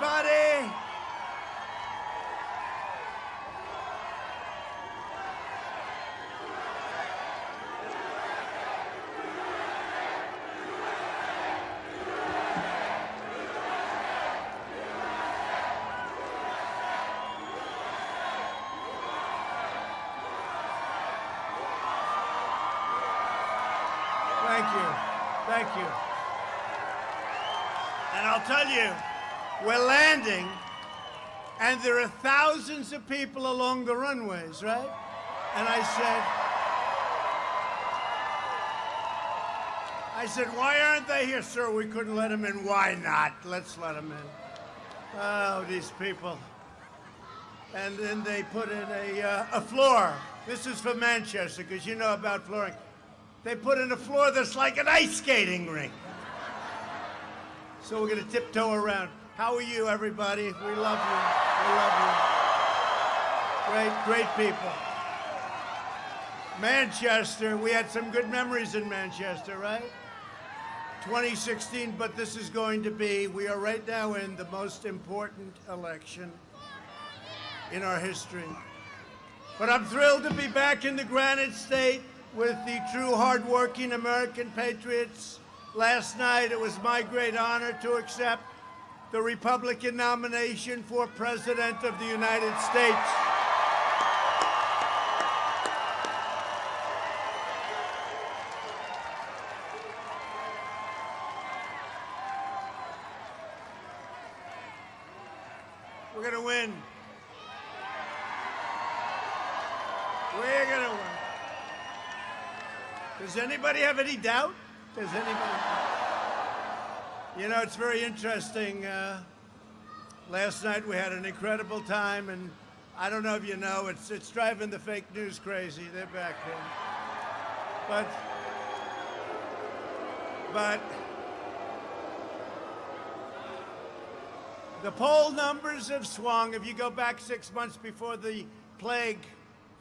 everybody. Thank you. And I'll tell you, we're landing, and there are thousands of people along the runways, right? And I said, why aren't they here? Sir, we couldn't let them in. Why not? Let's let them in. Oh, these people. And then they put in a floor. This is for Manchester, because you know about flooring. They put in a floor that's like an ice skating rink. So we're going to tiptoe around. How are you, everybody? We love you. We love you. Great people. Manchester, we had some good memories in Manchester, right? 2016, but this is going to be, we are right now in the most important election in our history. But I'm thrilled to be back in the Granite State with the true hard-working American patriots. Last night, it was my great honor to accept the Republican nomination for President of the United States. We're going to win. We're going to win. Does anybody have any doubt? Does anybody? You know, it's very interesting. Last night we had an incredible time, and I don't know if you know, it's driving the fake news crazy. They're back there. But the poll numbers have swung. If you go back 6 months before the plague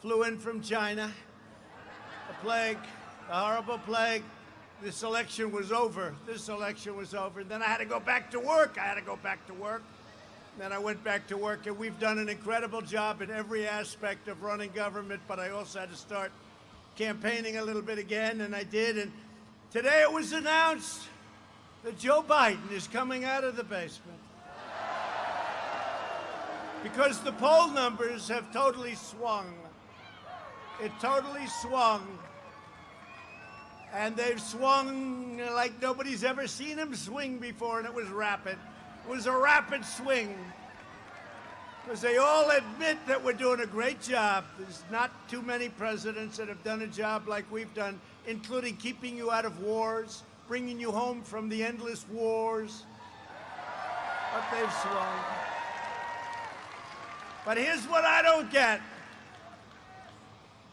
flew in from China, the plague, the horrible plague, this election was over. This election was over. And then I had to go back to work. Then I went back to work, and we've done an incredible job in every aspect of running government, but I also had to start campaigning a little bit again, and I did. And today it was announced that Joe Biden is coming out of the basement. Because the poll numbers have totally swung. It totally swung. And they've swung like nobody's ever seen them swing before, and it was rapid. It was a rapid swing. Because they all admit that we're doing a great job. There's not too many presidents that have done a job like we've done, including keeping you out of wars, bringing you home from the endless wars. But they've swung. But here's what I don't get.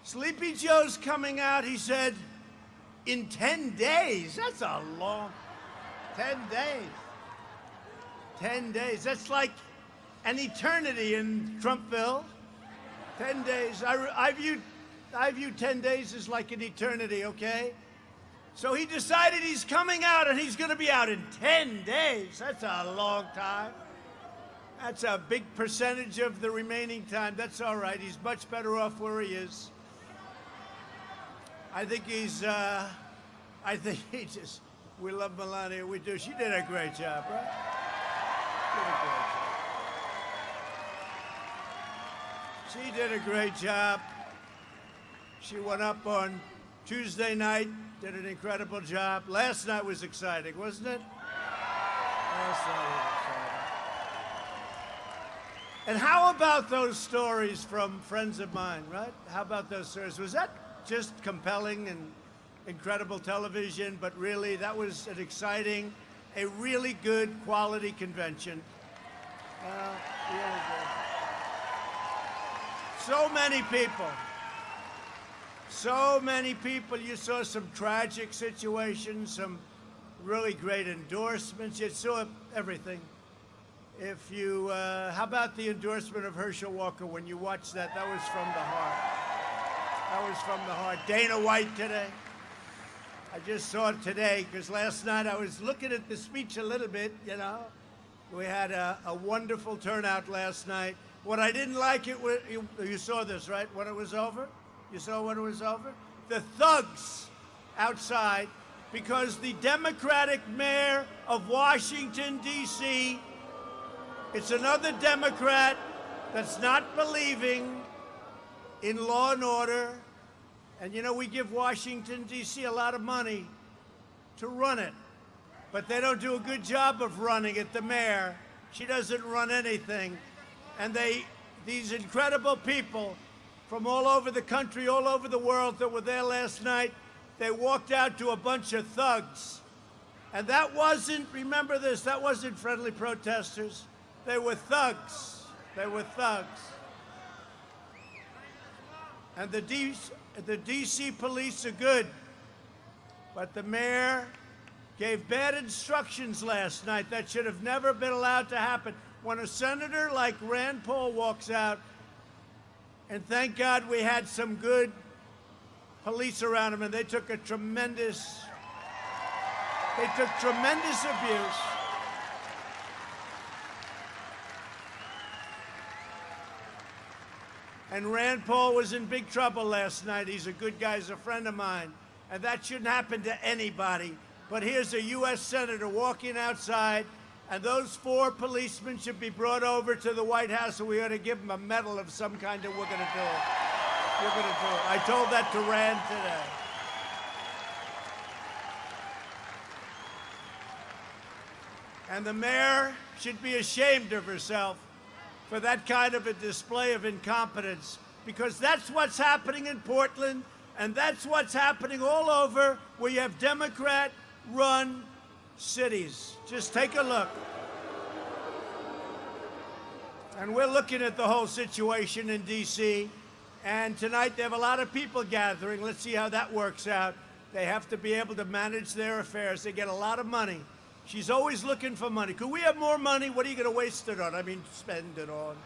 Sleepy Joe's coming out, he said, in 10 days. That's a long, 10 days. 10 days. That's like an eternity in Trumpville. 10 days. I view 10 days as like an eternity, okay? So he decided he's coming out, and he's going to be out in 10 days. That's a long time. That's a big percentage of the remaining time. That's all right. He's much better off where he is. I think he just, we love Melania, we do. She did a great job, right? She did a great job. She went up on Tuesday night, did an incredible job. Last night was exciting, wasn't it? Last night was exciting. And how about those stories from friends of mine, right? How about those stories? Was that just compelling and incredible television? But really, that was an exciting, a really good quality convention. Really good. So many people. You saw some tragic situations, some really great endorsements. You saw everything. If you, how about the endorsement of Herschel Walker? When you watched that, that was from the heart. That was from the heart. Dana White today. I just saw it today because last night I was looking at the speech a little bit, you know. We had a wonderful turnout last night. What I didn't like, you saw this, right, when it was over? You saw when it was over? The thugs outside, because the Democratic mayor of Washington, D.C., it's another Democrat that's not believing in law and order. And, you know, we give Washington, D.C. a lot of money to run it. But they don't do a good job of running it, the mayor. She doesn't run anything. And these incredible people from all over the country, all over the world that were there last night, they walked out to a bunch of thugs. And that wasn't, remember this, that wasn't friendly protesters. They were thugs. They were thugs. And the D.C. police are good. But the mayor gave bad instructions last night that should have never been allowed to happen. When a senator like Rand Paul walks out, and thank God we had some good police around him, and they took tremendous abuse. And Rand Paul was in big trouble last night. He's a good guy, he's a friend of mine. And that shouldn't happen to anybody. But here's a U.S. senator walking outside, and those 4 policemen should be brought over to the White House, and we ought to give them a medal of some kind, and we're going to do it. We're going to do it. I told that to Rand today. And the mayor should be ashamed of herself for that kind of a display of incompetence, because that's what's happening in Portland, and that's what's happening all over where you have Democrat-run cities. Just take a look. And we're looking at the whole situation in D.C., and tonight they have a lot of people gathering. Let's see how that works out. They have to be able to manage their affairs. They get a lot of money. She's always looking for money. Could we have more money? What are you going to waste it on? I mean, spend it on.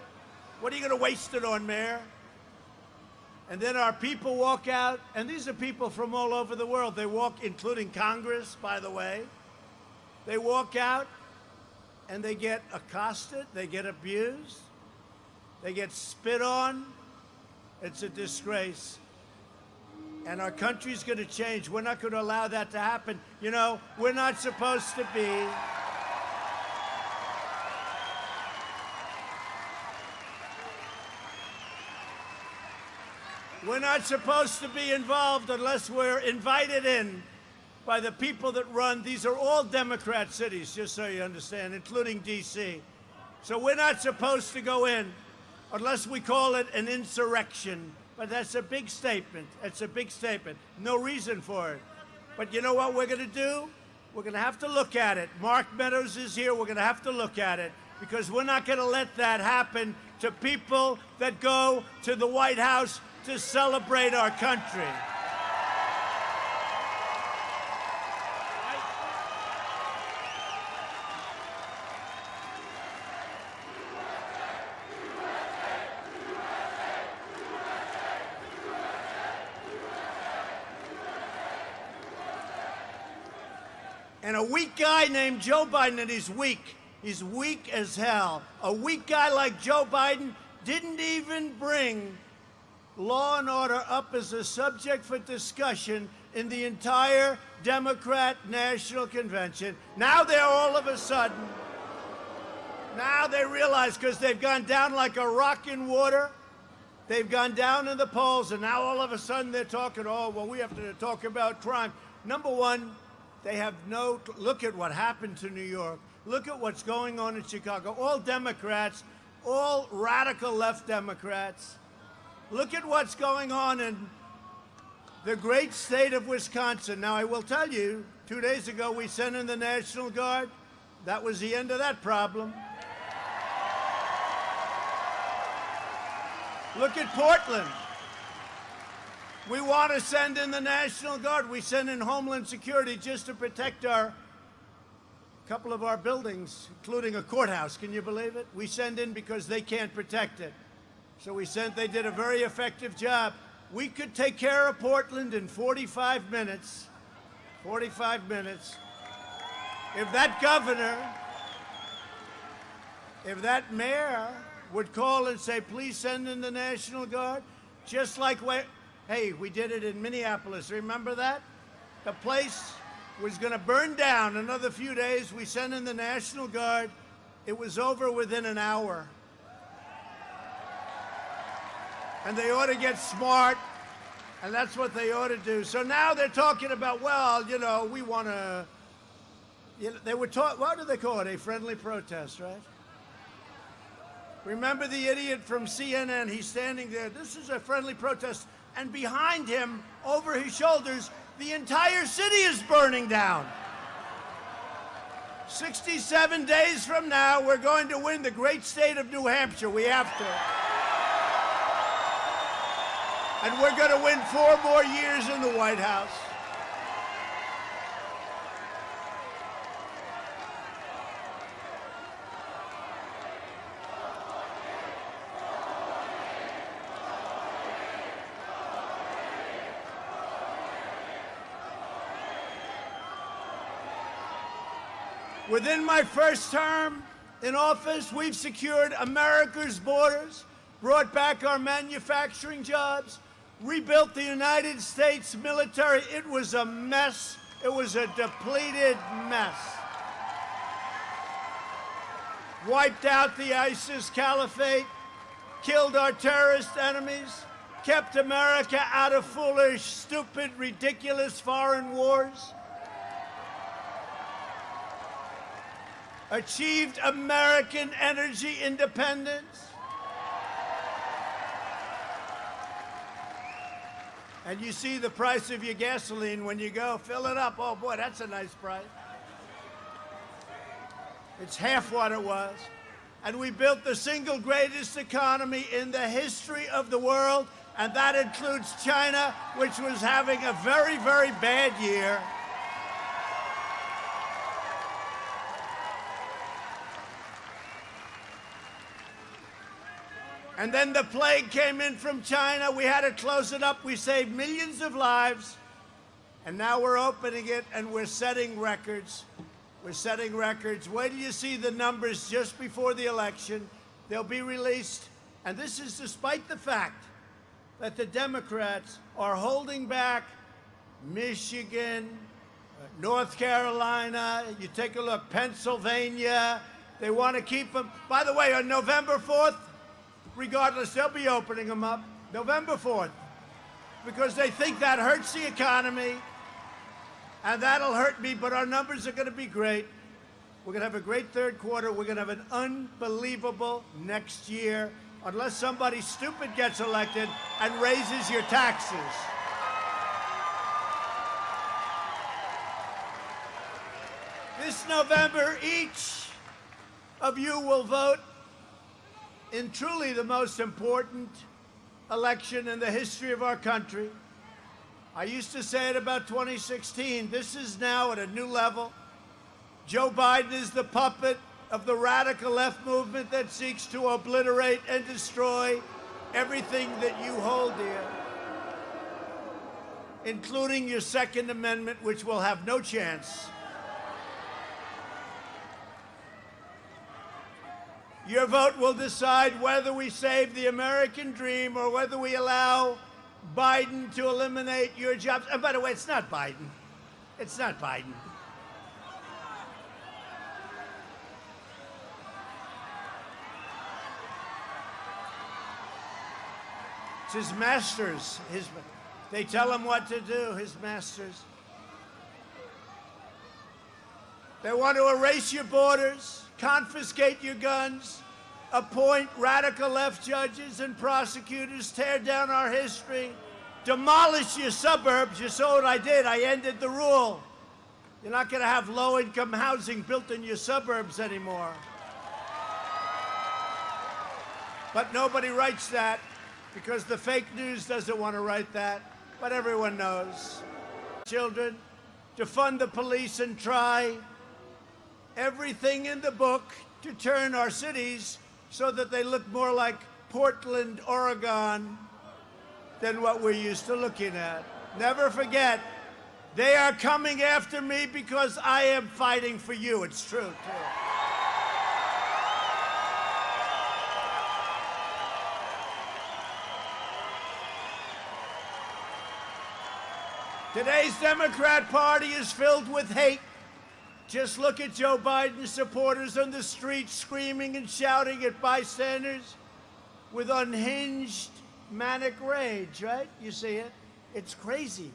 What are you going to waste it on, Mayor? And then our people walk out, and these are people from all over the world. They walk, including Congress, by the way. They walk out, and they get accosted, they get abused, they get spit on. It's a disgrace. And our country's going to change. We're not going to allow that to happen. You know, we're not supposed to be... We're not supposed to be involved unless we're invited in by the people that run. These are all Democrat cities, just so you understand, including D.C. So we're not supposed to go in unless we call it an insurrection. But that's a big statement. It's a big statement. No reason for it. But you know what we're going to do? We're going to have to look at it. Mark Meadows is here. We're going to have to look at it, because we're not going to let that happen to people that go to the White House to celebrate our country. And a weak guy named Joe Biden, and he's weak. He's weak as hell. A weak guy like Joe Biden didn't even bring law and order up as a subject for discussion in the entire Democrat National Convention. Now they're all of a sudden, now they realize, because they've gone down like a rock in water, they've gone down in the polls, and now all of a sudden they're talking, oh, well, we have to talk about crime. Number one, they have no, look at what happened to New York. Look at what's going on in Chicago. All Democrats, all radical left Democrats. Look at what's going on in the great state of Wisconsin. Now, I will tell you, 2 days ago, we sent in the National Guard. That was the end of that problem. Look at Portland. We want to send in the National Guard. We send in Homeland Security just to protect a couple of our buildings, including a courthouse. Can you believe it? We send in because they can't protect it. So they did a very effective job. We could take care of Portland in 45 minutes. 45 minutes. If that If that mayor would call and say, please send in the National Guard, just like, hey, we did it in Minneapolis. Remember that? The place was going to burn down another few days. We sent in the National Guard. It was over within an hour. And they ought to get smart, and that's what they ought to do. So now they're talking about, well, you know, we want to, you know, they were taught, what do they call it? A friendly protest, right? Remember the idiot from CNN? He's standing there. This is a friendly protest. And behind him, over his shoulders, the entire city is burning down. 67 days from now, we're going to win the great state of New Hampshire. We have to. And we're going to win 4 more years in the White House. Within my first term in office, we've secured America's borders, brought back our manufacturing jobs, rebuilt the United States military. It was a mess. It was a depleted mess. Wiped out the ISIS caliphate, killed our terrorist enemies, kept America out of foolish, stupid, ridiculous foreign wars, achieved American energy independence. And you see the price of your gasoline when you go fill it up. Oh, boy, that's a nice price. It's half what it was. And we built the single greatest economy in the history of the world, and that includes China, which was having a very, very bad year. And then the plague came in from China. We had to close it up. We saved millions of lives. And now we're opening it, and we're setting records. We're setting records. Wait till you see the numbers just before the election. They'll be released. And this is despite the fact that the Democrats are holding back Michigan, North Carolina. You take a look, Pennsylvania. They want to keep them. By the way, on November 4th, regardless, they'll be opening them up, November 4th, because they think that hurts the economy, and that'll hurt me, but our numbers are going to be great. We're going to have a great third quarter. We're going to have an unbelievable next year, unless somebody stupid gets elected and raises your taxes. This November, each of you will vote in truly the most important election in the history of our country. I used to say it about 2016. This is now at a new level. Joe Biden is the puppet of the radical left movement that seeks to obliterate and destroy everything that you hold dear, including your Second Amendment, which will have no chance. Your vote will decide whether we save the American dream or whether we allow Biden to eliminate your jobs. And by the way, it's not Biden. It's not Biden. It's his masters. They tell him what to do, his masters. They want to erase your borders, confiscate your guns, appoint radical left judges and prosecutors, tear down our history, demolish your suburbs. You saw what I did. I ended the rule. You're not going to have low-income housing built in your suburbs anymore. But nobody writes that because the fake news doesn't want to write that. But everyone knows. Children, to fund the police and try everything in the book to turn our cities so that they look more like Portland, Oregon than what we're used to looking at. Never forget, they are coming after me because I am fighting for you. It's true, too. Today's Democrat Party is filled with hate. Just look at Joe Biden's supporters on the streets screaming and shouting at bystanders with unhinged manic rage, right? You see it? It's crazy.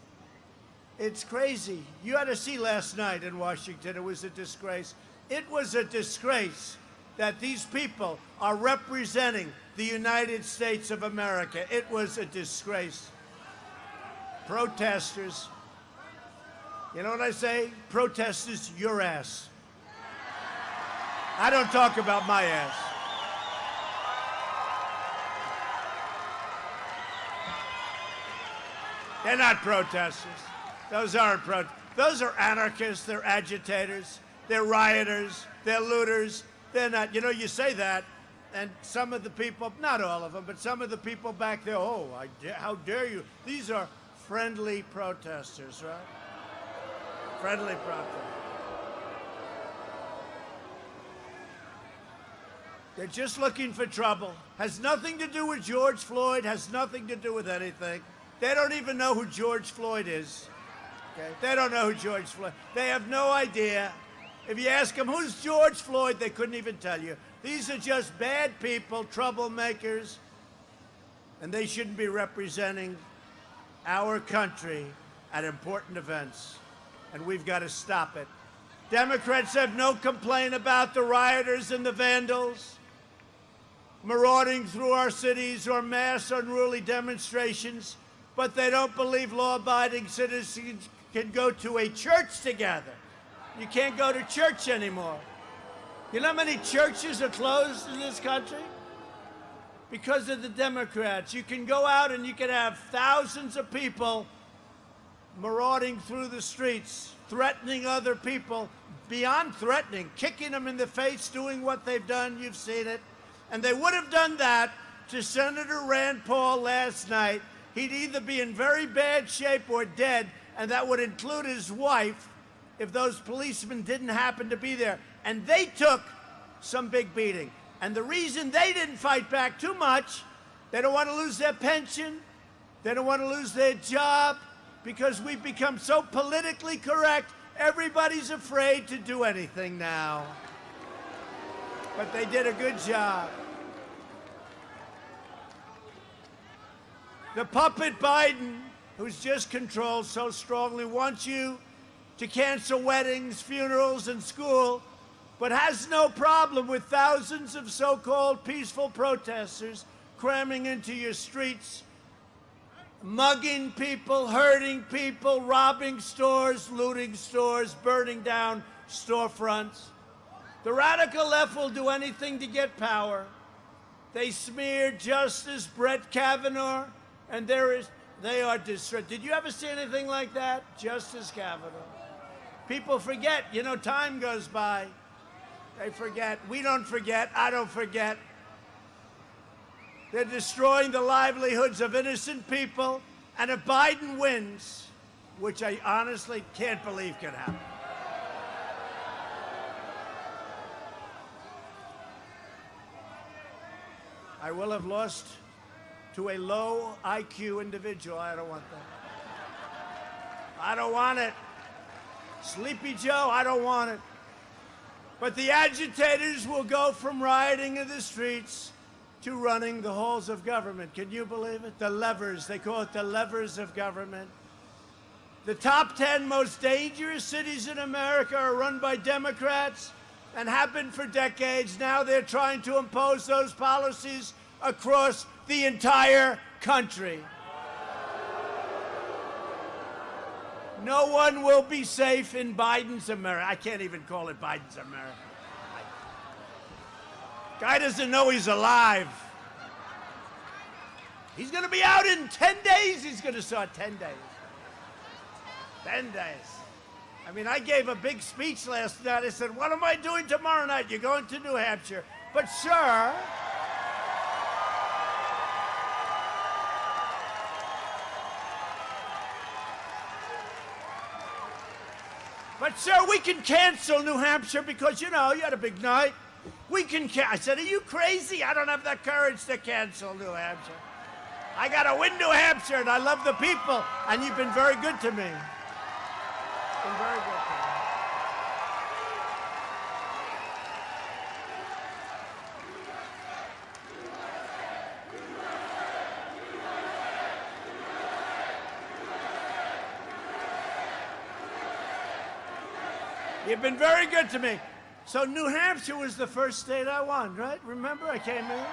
It's crazy. You had to see last night in Washington. It was a disgrace. It was a disgrace that these people are representing the United States of America. It was a disgrace. Protesters. You know what I say? Protesters, your ass. I don't talk about my ass. They're not protesters. Those aren't those are anarchists. They're agitators. They're rioters. They're looters. They're not. You know, you say that, and some of the people, not all of them, but some of the people back there, oh, how dare you? These are friendly protesters, right? Friendly protesters. They're just looking for trouble. Has nothing to do with George Floyd, has nothing to do with anything. They don't even know who George Floyd is. Okay? They don't know who George Floyd. They have no idea. If you ask them, who's George Floyd, they couldn't even tell you. These are just bad people, troublemakers, and they shouldn't be representing our country at important events, and we've got to stop it. Democrats have no complaint about the rioters and the vandals marauding through our cities or mass unruly demonstrations, but they don't believe law-abiding citizens can go to a church together. You can't go to church anymore. You know how many churches are closed in this country? Because of the Democrats. You can go out and you can have thousands of people marauding through the streets, threatening other people, beyond threatening, kicking them in the face, doing what they've done. You've seen it. And they would have done that to Senator Rand Paul last night. He'd either be in very bad shape or dead, and that would include his wife if those policemen didn't happen to be there. And they took some big beating. And the reason they didn't fight back too much, they don't want to lose their pension, they don't want to lose their job, because we've become so politically correct, everybody's afraid to do anything now. But they did a good job. The puppet Biden, who's just controlled so strongly, wants you to cancel weddings, funerals, and school, but has no problem with thousands of so-called peaceful protesters cramming into your streets, mugging people, hurting people, robbing stores, looting stores, burning down storefronts. The radical left will do anything to get power. They smeared Justice Brett Kavanaugh, and they are distressed. Did you ever see anything like that? Justice Kavanaugh. People forget. You know, time goes by. They forget. We don't forget. I don't forget. They're destroying the livelihoods of innocent people. And if Biden wins, which I honestly can't believe can happen, I will have lost to a low IQ individual. I don't want that. I don't want it. Sleepy Joe, I don't want it. But the agitators will go from rioting in the streets to running the halls of government. Can you believe it? The levers, they call it the levers of government. The top 10 most dangerous cities in America are run by Democrats and have been for decades. Now they're trying to impose those policies across the entire country. No one will be safe in Biden's America. I can't even call it Biden's America. Guy doesn't know he's alive. He's going to be out in 10 days. He's going to start 10 days. 10 days. I mean, I gave a big speech last night. I said, what am I doing tomorrow night? You're going to New Hampshire. But, sir, we can cancel New Hampshire because, you know, you had a big night. We can I said, are you crazy? I don't have the courage to cancel New Hampshire. I got to win New Hampshire, and I love the people, and you've been very good to me. Been very good to me. You've been very good to me. So New Hampshire was the first state I won, right? Remember, I came in.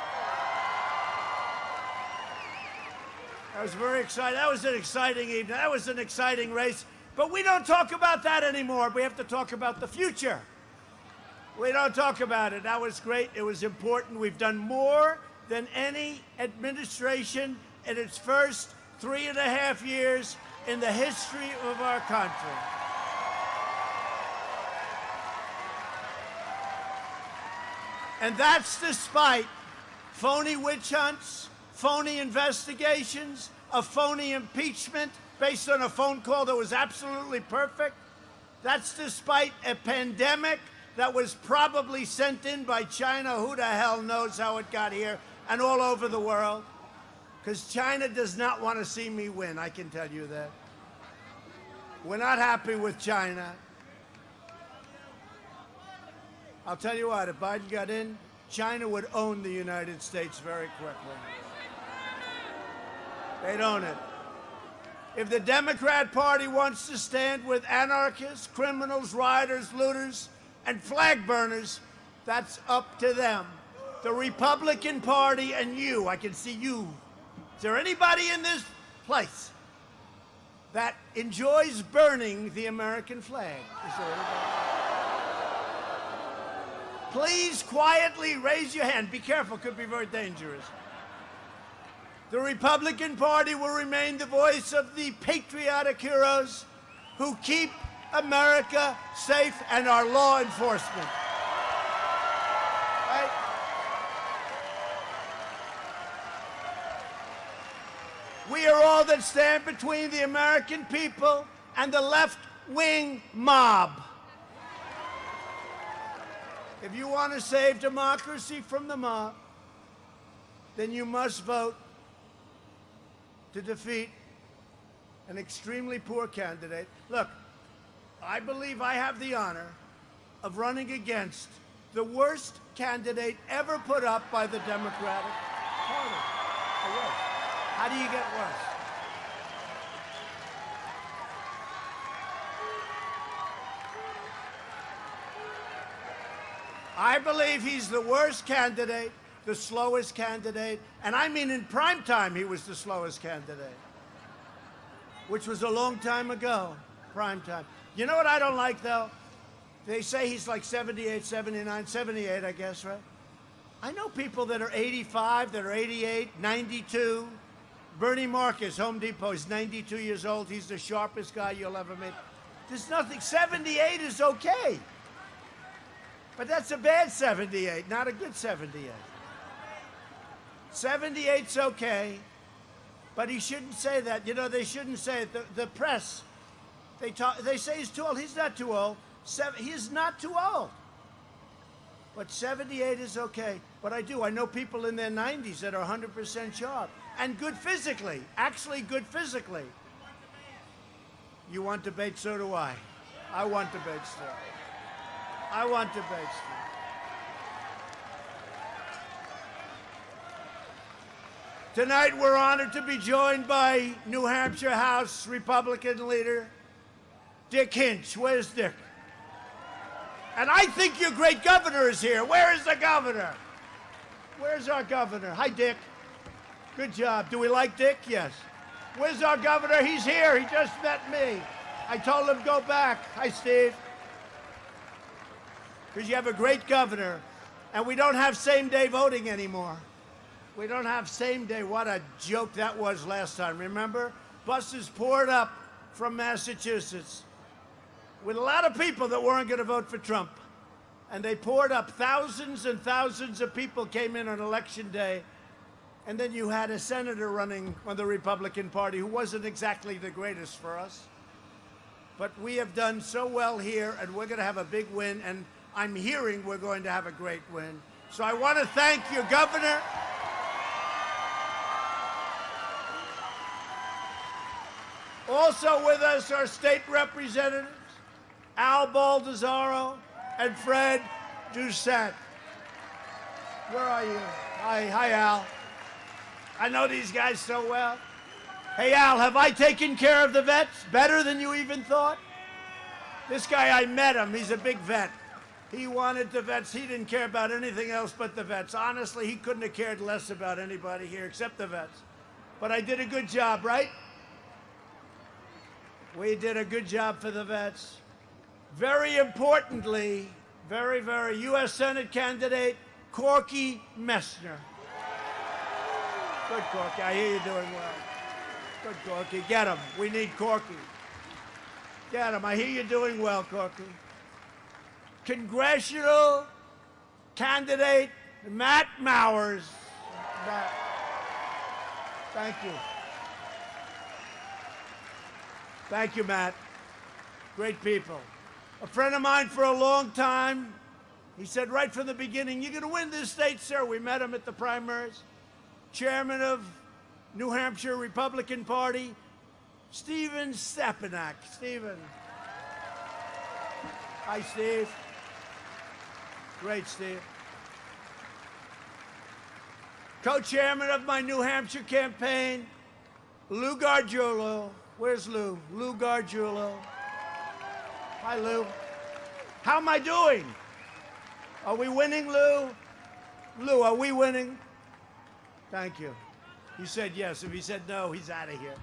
I was very excited. That was an exciting evening. That was an exciting race. But we don't talk about that anymore. We have to talk about the future. We don't talk about it. That was great. It was important. We've done more than any administration in its first 3.5 years in the history of our country. And that's despite phony witch hunts, phony investigations, a phony impeachment based on a phone call that was absolutely perfect. That's despite a pandemic that was probably sent in by China. Who the hell knows how it got here, and all over the world. Because China does not want to see me win, I can tell you that. We're not happy with China. I'll tell you what, if Biden got in, China would own the United States very quickly. They'd own it. If the Democrat Party wants to stand with anarchists, criminals, rioters, looters, and flag burners, that's up to them. The Republican Party and you, I can see you. Is there anybody in this place that enjoys burning the American flag? Is there anybody? Please quietly raise your hand. Be careful, it could be very dangerous. The Republican Party will remain the voice of the patriotic heroes who keep America safe and our law enforcement. Right? We are all that stand between the American people and the left-wing mob. If you want to save democracy from the mob, then you must vote to defeat an extremely poor candidate. Look, I believe I have the honor of running against the worst candidate ever put up by the Democratic Party. How do you get worse? I believe he's the worst candidate, the slowest candidate, and I mean in prime time he was the slowest candidate, which was a long time ago, prime time. You know what I don't like, though? They say he's like 78, 79, 78, I guess, right? I know people that are 85, that are 88, 92. Bernie Marcus, Home Depot, is 92 years old. He's the sharpest guy you'll ever meet. There's nothing. 78 is okay. But that's a bad 78, not a good 78. 78's okay, but he shouldn't say that. You know, they shouldn't say it. The press, they say he's too old. He's not too old. He's not too old. But 78 is okay. But I know people in their 90s that are 100% sharp and good physically, actually good physically. You want debate, so do I. I want debate still. I want debate still. Tonight, we're honored to be joined by New Hampshire House Republican leader Dick Hinch. Where's Dick? And I think your great governor is here. Where is the governor? Where's our governor? Hi, Dick. Good job. Do we like Dick? Yes. Where's our governor? He's here. He just met me. I told him go back. Hi, Steve. Because you have a great governor, and we don't have same-day voting anymore. We don't have same-day. What a joke that was last time. Remember? Buses poured up from Massachusetts with a lot of people that weren't going to vote for Trump. And they poured up. Thousands and thousands of people came in on Election Day. And then you had a senator running on the Republican Party who wasn't exactly the greatest for us. But we have done so well here, and we're going to have a big win. And I'm hearing we're going to have a great win. So I want to thank your governor. Also with us are state representatives Al Baldessaro and Fred Doucette. Where are you? Hi, Al. I know these guys so well. Hey, Al, have I taken care of the vets better than you even thought? This guy, I met him. He's a big vet. He wanted the vets. He didn't care about anything else but the vets. Honestly, he couldn't have cared less about anybody here except the vets. But I did a good job, right? We did a good job for the vets. Very importantly, very U.S. Senate candidate Corky Messner. Good, Corky. I hear you're doing well. Good, Corky. Get him. We need Corky. Get him. I hear you're doing well, Corky. Congressional candidate Matt Mowers. Matt. Thank you. Thank you, Matt. Great people. A friend of mine for a long time, he said right from the beginning, you're going to win this state, sir. We met him at the primaries. Chairman of New Hampshire Republican Party, Stephen Stepanek. Stephen. Hi, Steve. Great, Steve. Co-chairman of my New Hampshire campaign, Lou Gargiulo. Where's Lou? Lou Gargiulo. Hi, Lou. How am I doing? Are we winning, Lou? Lou, are we winning? Thank you. He said yes. If he said no, he's out of here.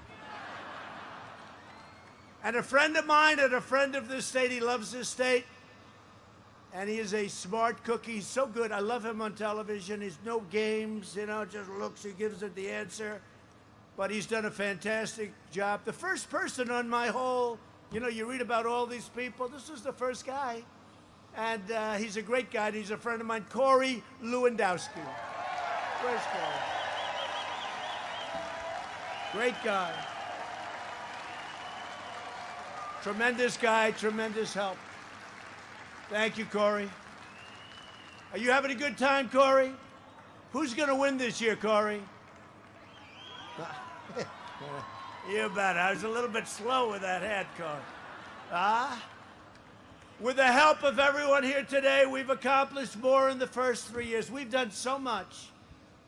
And a friend of mine and a friend of this state, he loves this state. And he is a smart cookie. He's so good. I love him on television. He's no games, you know, just looks. He gives it the answer. But he's done a fantastic job. The first person on my whole, you know, you read about all these people. This was the first guy. And he's a great guy. And he's a friend of mine, Corey Lewandowski. Where's Corey? Great guy. Tremendous guy, tremendous help. Thank you, Corey. Are you having a good time, Corey? Who's going to win this year, Corey? You bet. I was a little bit slow with that head, Corey. With the help of everyone here today, we've accomplished more in the first 3 years. We've done so much.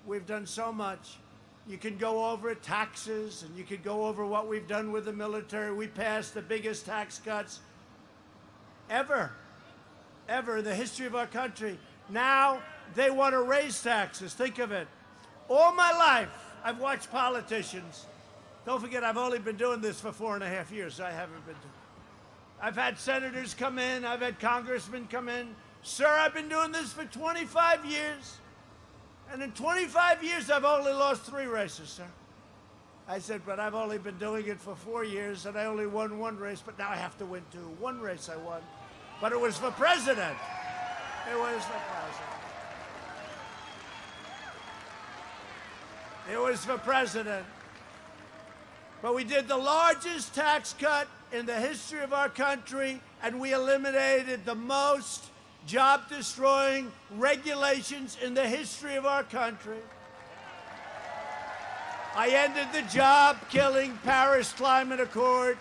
We've done so much. You can go over it, taxes, and you could go over what we've done with the military. We passed the biggest tax cuts ever in the history of our country. Now they want to raise taxes. Think of it. All my life, I've watched politicians. Don't forget, I've only been doing this for 4.5 years. I haven't been doing it. I've had senators come in. I've had congressmen come in. Sir, I've been doing this for 25 years. And in 25 years, I've only lost 3 races, sir. I said, but I've only been doing it for 4 years, and I only won 1 race, but now I have to win 2. 1 race I won. But it was for president. It was for president. It was for president. But we did the largest tax cut in the history of our country, and we eliminated the most job-destroying regulations in the history of our country. I ended the job-killing Paris Climate Accord.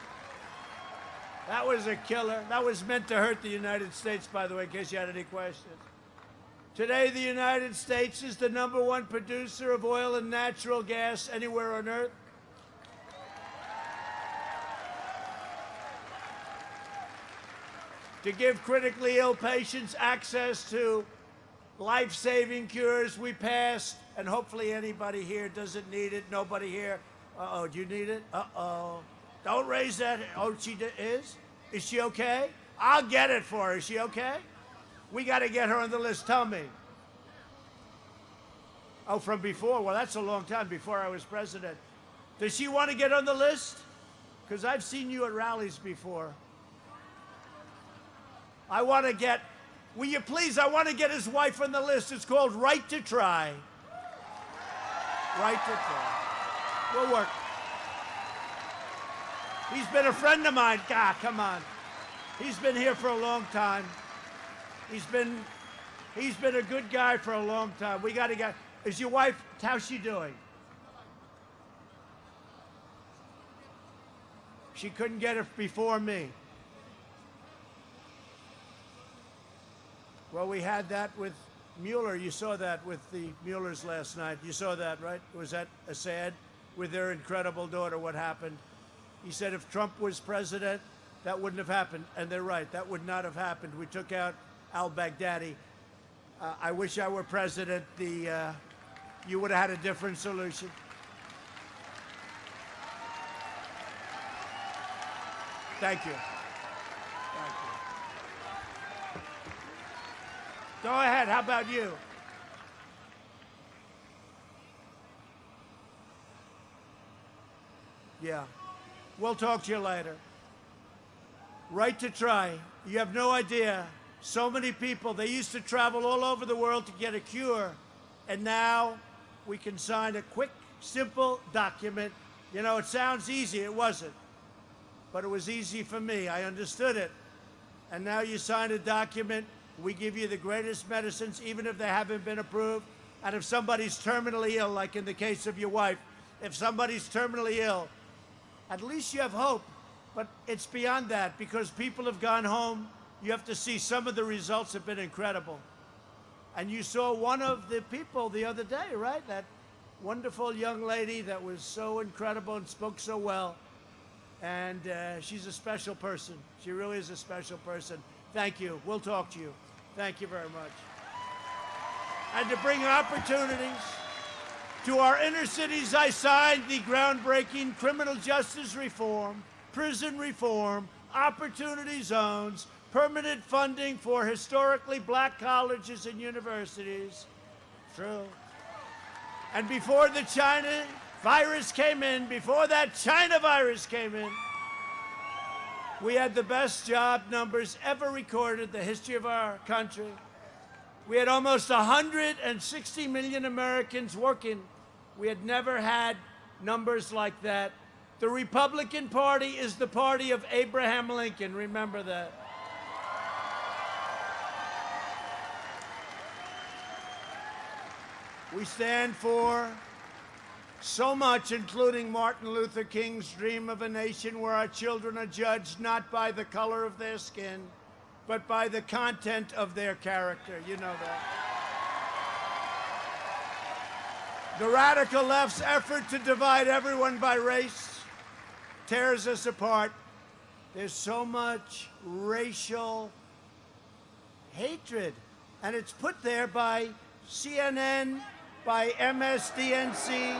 That was a killer. That was meant to hurt the United States, by the way, in case you had any questions. Today, the United States is the #1 producer of oil and natural gas anywhere on Earth. To give critically ill patients access to life-saving cures, we passed, and hopefully anybody here doesn't need it. Nobody here. Uh-oh, do you need it? Uh-oh. Don't raise that. Oh, she is? Is she okay? I'll get it for her. Is she okay? We got to get her on the list. Tell me. Oh, from before? Well, that's a long time, before I was president. Does she want to get on the list? Because I've seen you at rallies before. I want to get, will you please, I want to get his wife on the list. It's called Right to Try. Right to Try. We'll work. He's been a friend of mine. God, come on. He's been here for a long time. He's been a good guy for a long time. We got to get, is your wife, how's she doing? She couldn't get it before me. Well, we had that with Mueller. You saw that with the Muellers last night. You saw that, right? Was that Assad with their incredible daughter? What happened? He said if Trump was president, that wouldn't have happened. And they're right. That would not have happened. We took out al-Baghdadi. I wish I were president. You would have had a different solution. Thank you. Thank you. Go ahead. How about you? Yeah. We'll talk to you later. Right to try. You have no idea. So many people, they used to travel all over the world to get a cure. And now we can sign a quick, simple document. You know, it sounds easy. It wasn't. But it was easy for me. I understood it. And now you sign a document. We give you the greatest medicines, even if they haven't been approved. And if somebody's terminally ill, like in the case of your wife, if somebody's terminally ill, at least you have hope. But it's beyond that, because people have gone home. You have to see some of the results have been incredible. And you saw one of the people the other day, right? That wonderful young lady that was so incredible and spoke so well. And she's a special person. She really is a special person. Thank you. We'll talk to you. Thank you very much. And to bring opportunities to our inner cities, I signed the groundbreaking criminal justice reform, prison reform, opportunity zones, permanent funding for historically black colleges and universities. True. And before the China virus came in, before that China virus came in, we had the best job numbers ever recorded in the history of our country. We had almost 160 million Americans working. We had never had numbers like that. The Republican Party is the party of Abraham Lincoln. Remember that. We stand for so much, including Martin Luther King's dream of a nation where our children are judged not by the color of their skin, but by the content of their character. You know that. The radical left's effort to divide everyone by race tears us apart. There's so much racial hatred, and it's put there by CNN, by MSDNC.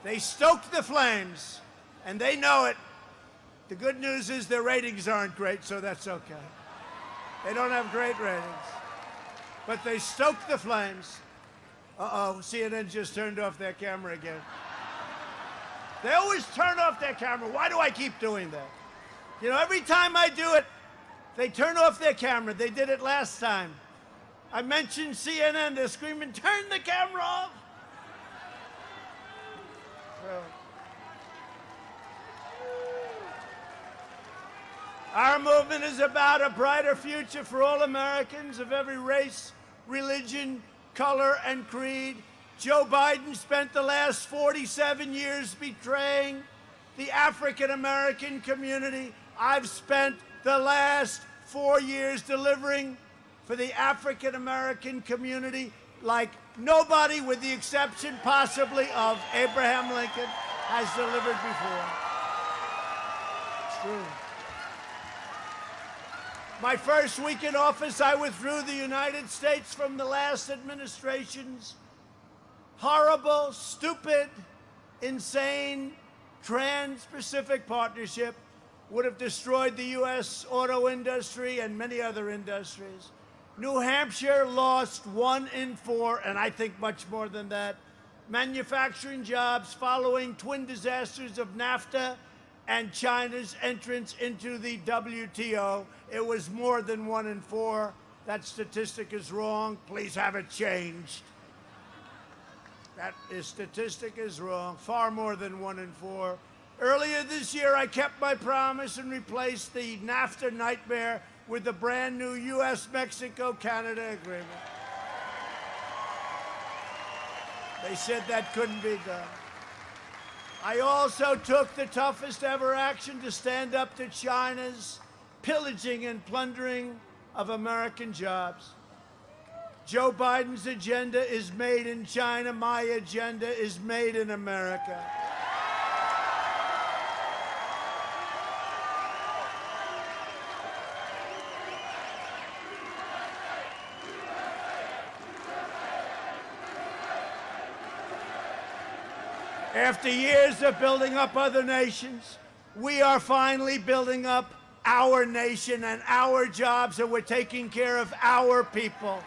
They stoked the flames, and they know it. The good news is their ratings aren't great, so that's okay. They don't have great ratings. But they stoked the flames. Uh-oh, CNN just turned off their camera again. They always turn off their camera. Why do I keep doing that? You know, every time I do it, they turn off their camera. They did it last time. I mentioned CNN. They're screaming, turn the camera off. Our movement is about a brighter future for all Americans of every race, religion, color, and creed. Joe Biden spent the last 47 years betraying the African-American community. I've spent the last 4 years delivering for the African-American community like nobody, with the exception possibly of Abraham Lincoln, has delivered before. It's true. My first week in office, I withdrew the United States from the last administration's horrible, stupid, insane Trans-Pacific Partnership. Would have destroyed the U.S. auto industry and many other industries. New Hampshire lost 1 in 4, and I think much more than that, manufacturing jobs following twin disasters of NAFTA and China's entrance into the WTO. It was more than 1 in 4. That statistic is wrong. Please have it changed. That statistic is wrong. Far more than 1 in 4. Earlier this year, I kept my promise and replaced the NAFTA nightmare with the brand new U.S.-Mexico-Canada agreement. They said that couldn't be done. I also took the toughest ever action to stand up to China's pillaging and plundering of American jobs. Joe Biden's agenda is made in China. My agenda is made in America. After years of building up other nations, we are finally building up our nation and our jobs, and we're taking care of our people.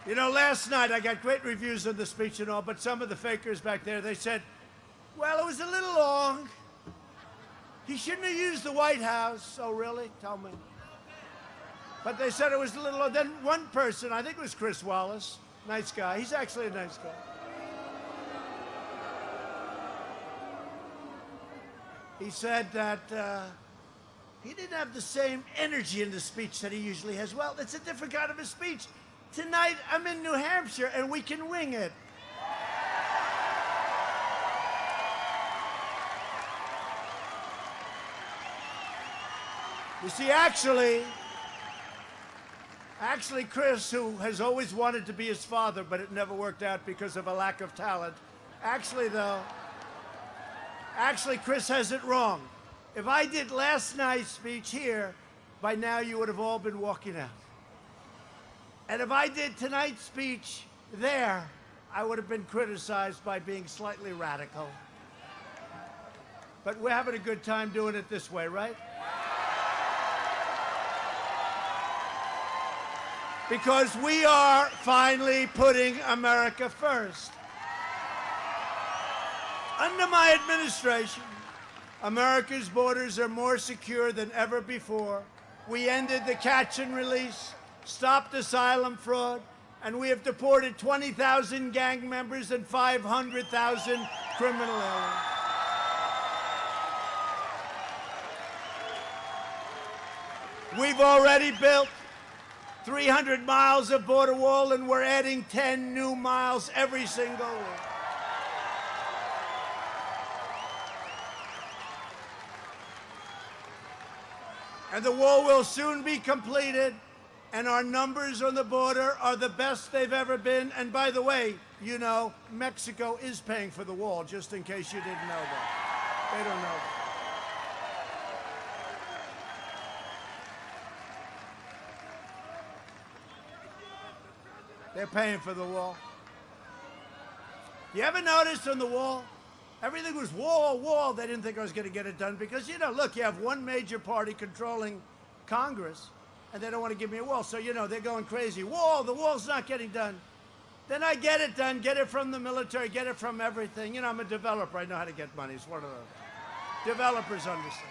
You know, last night I got great reviews on the speech and all, but some of the fakers back there, they said, well, it was a little long. He shouldn't have used the White House. Oh, really? Tell me. But they said it was a little long. Then one person, I think it was Chris Wallace, nice guy. He's actually a nice guy. He said that he didn't have the same energy in the speech that he usually has. Well, it's a different kind of a speech. Tonight, I'm in New Hampshire, and we can wing it. You see, actually, Chris, who has always wanted to be his father, but it never worked out because of a lack of talent. Actually, Chris has it wrong. If I did last night's speech here, by now you would have all been walking out. And if I did tonight's speech there, I would have been criticized by being slightly radical. But we're having a good time doing it this way, right? Because we are finally putting America first. Under my administration, America's borders are more secure than ever before. We ended the catch and release, stopped asylum fraud, and we have deported 20,000 gang members and 500,000 criminal aliens. We've already built 300 miles of border wall, and we're adding 10 new miles every single week. And the wall will soon be completed, and our numbers on the border are the best they've ever been. And by the way, you know, Mexico is paying for the wall, just in case you didn't know that. They don't know that. They're paying for the wall. You ever notice on the wall, everything was wall, wall. They didn't think I was going to get it done because, you know, look, you have one major party controlling Congress, and they don't want to give me a wall. So, you know, they're going crazy. Wall, the wall's not getting done. Then I get it done, get it from the military, get it from everything. You know, I'm a developer. I know how to get money. It's one of those. Developers understand.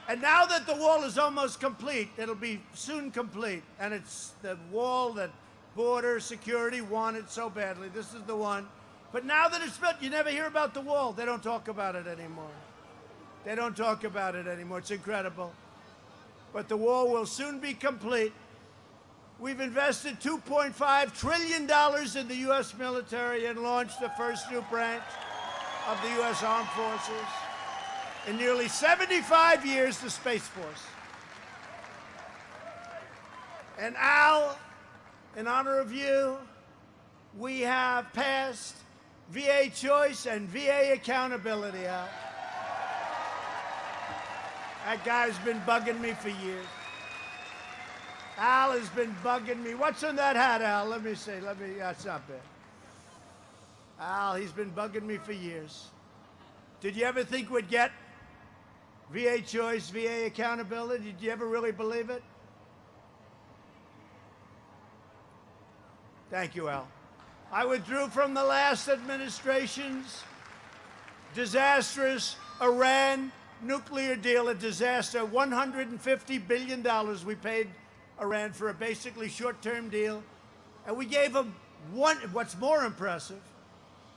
And now that the wall is almost complete, it'll be soon complete, and it's the wall that border security wanted so badly. This is the one. But now that it's built, you never hear about the wall. They don't talk about it anymore. They don't talk about it anymore. It's incredible. But the wall will soon be complete. We've invested $2.5 trillion in the U.S. military and launched the first new branch of the U.S. Armed Forces. In nearly 75 years, the Space Force. And Al, in honor of you, we have passed VA choice and VA accountability, Al. That guy's been bugging me for years. Al has been bugging me. What's on that hat, Al? Let me see. That's not bad. Al, he's been bugging me for years. Did you ever think we'd get VA choice, VA accountability? Did you ever really believe it? Thank you, Al. I withdrew from the last administration's disastrous Iran nuclear deal, a disaster. $150 billion we paid Iran for a basically short-term deal. And we gave them what's more impressive,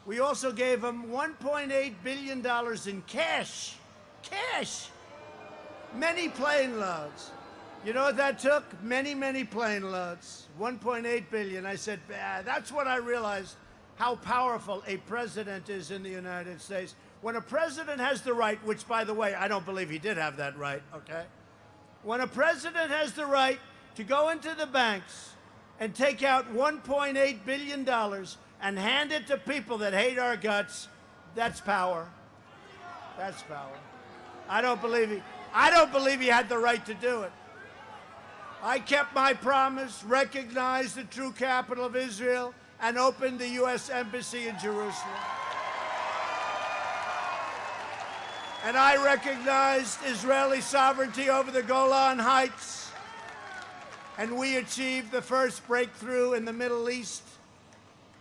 we also gave them $1.8 billion in cash. Cash! Many plane loads. You know what that took? Many, many plane loads. 1.8 billion. I said, that's when I realized how powerful a president is in the United States. When a president has the right, which, by the way, I don't believe he did have that right, okay? When a president has the right to go into the banks and take out $1.8 billion and hand it to people that hate our guts, that's power. That's power. I don't believe he had the right to do it. I kept my promise, recognized the true capital of Israel, and opened the U.S. Embassy in Jerusalem. And I recognized Israeli sovereignty over the Golan Heights. And we achieved the first breakthrough in the Middle East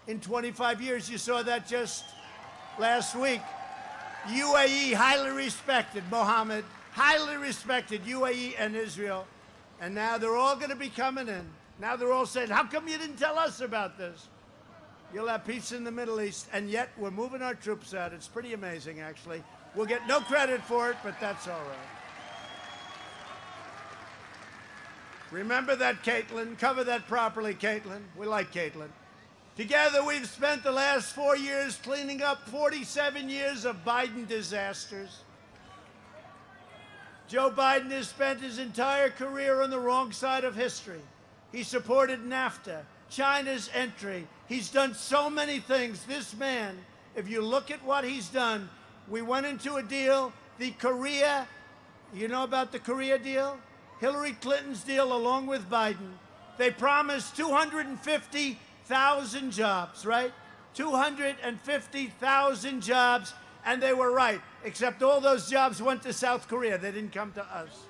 in 25 years. You saw that just last week. UAE, highly respected, Mohammed, highly respected, UAE and Israel. And now they're all going to be coming in. Now they're all saying, how come you didn't tell us about this? You'll have peace in the Middle East, and yet we're moving our troops out. It's pretty amazing, actually. We'll get no credit for it, but that's all right. Remember that, Caitlin. Cover that properly, Caitlin. We like Caitlin. Together, we've spent the last 4 years cleaning up 47 years of Biden disasters. Joe Biden has spent his entire career on the wrong side of history. He supported NAFTA, China's entry. He's done so many things. This man, if you look at what he's done, we went into a deal, the Korea, you know about the Korea deal? Hillary Clinton's deal along with Biden. They promised 250,000 jobs, right? 250,000 jobs, and they were right, except all those jobs went to South Korea. They didn't come to us.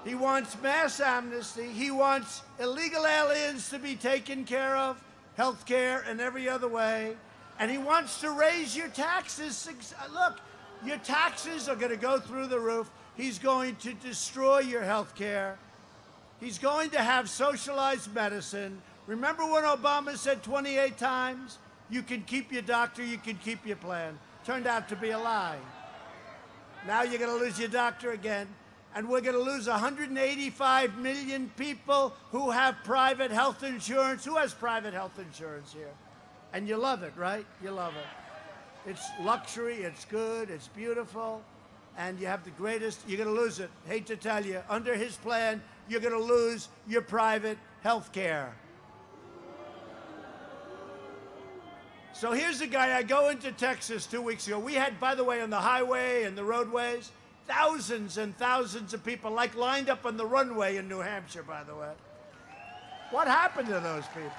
He wants mass amnesty. He wants illegal aliens to be taken care of, health care and every other way. And he wants to raise your taxes. Look, your taxes are going to go through the roof. He's going to destroy your health care. He's going to have socialized medicine. Remember when Obama said 28 times, you can keep your doctor, you can keep your plan? Turned out to be a lie. Now you're going to lose your doctor again. And we're going to lose 185 million people who have private health insurance. Who has private health insurance here? And you love it, right? You love it. It's luxury, it's good, it's beautiful, and you have the greatest. You're going to lose it. Hate to tell you. Under his plan, you're going to lose your private health care. So here's a guy. I go into Texas 2 weeks ago. We had, by the way, on the highway and the roadways, thousands and thousands of people, like lined up on the runway in New Hampshire, by the way. What happened to those people?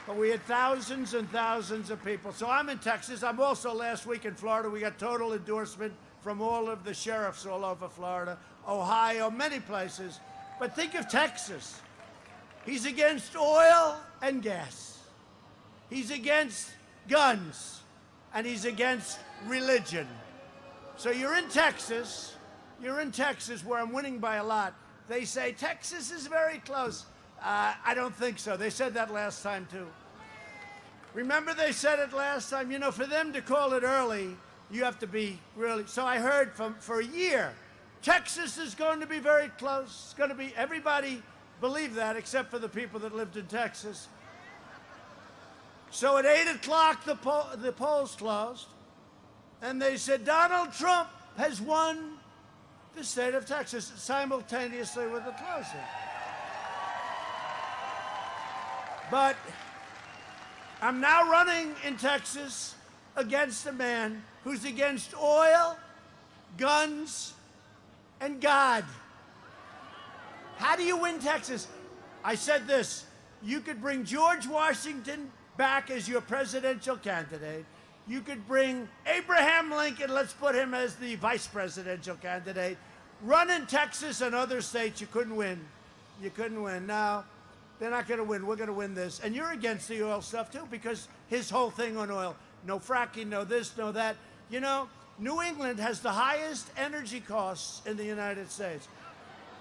But we had thousands and thousands of people. So I'm in Texas. I'm also last week in Florida. We got total endorsement from all of the sheriffs all over Florida, Ohio, many places. But think of Texas. He's against oil and gas. He's against guns. And he's against religion. So you're in Texas. You're in Texas, where I'm winning by a lot. They say Texas is very close. I don't think so. They said that last time, too. Remember they said it last time? You know, for them to call it early, you have to be really... So I heard for a year, Texas is going to be very close. It's going to be... Everybody believed that, except for the people that lived in Texas. So at 8 o'clock, the polls closed, and they said Donald Trump has won the state of Texas simultaneously with the closing. But I'm now running in Texas against a man who's against oil, guns, and God. How do you win Texas? I said this: you could bring George Washington back as your presidential candidate. You could bring Abraham Lincoln, let's put him as the vice presidential candidate. Run in Texas and other states, you couldn't win. You couldn't win. Now, they're not going to win. We're going to win this. And you're against the oil stuff, too, because his whole thing on oil, no fracking, no this, no that. You know, New England has the highest energy costs in the United States.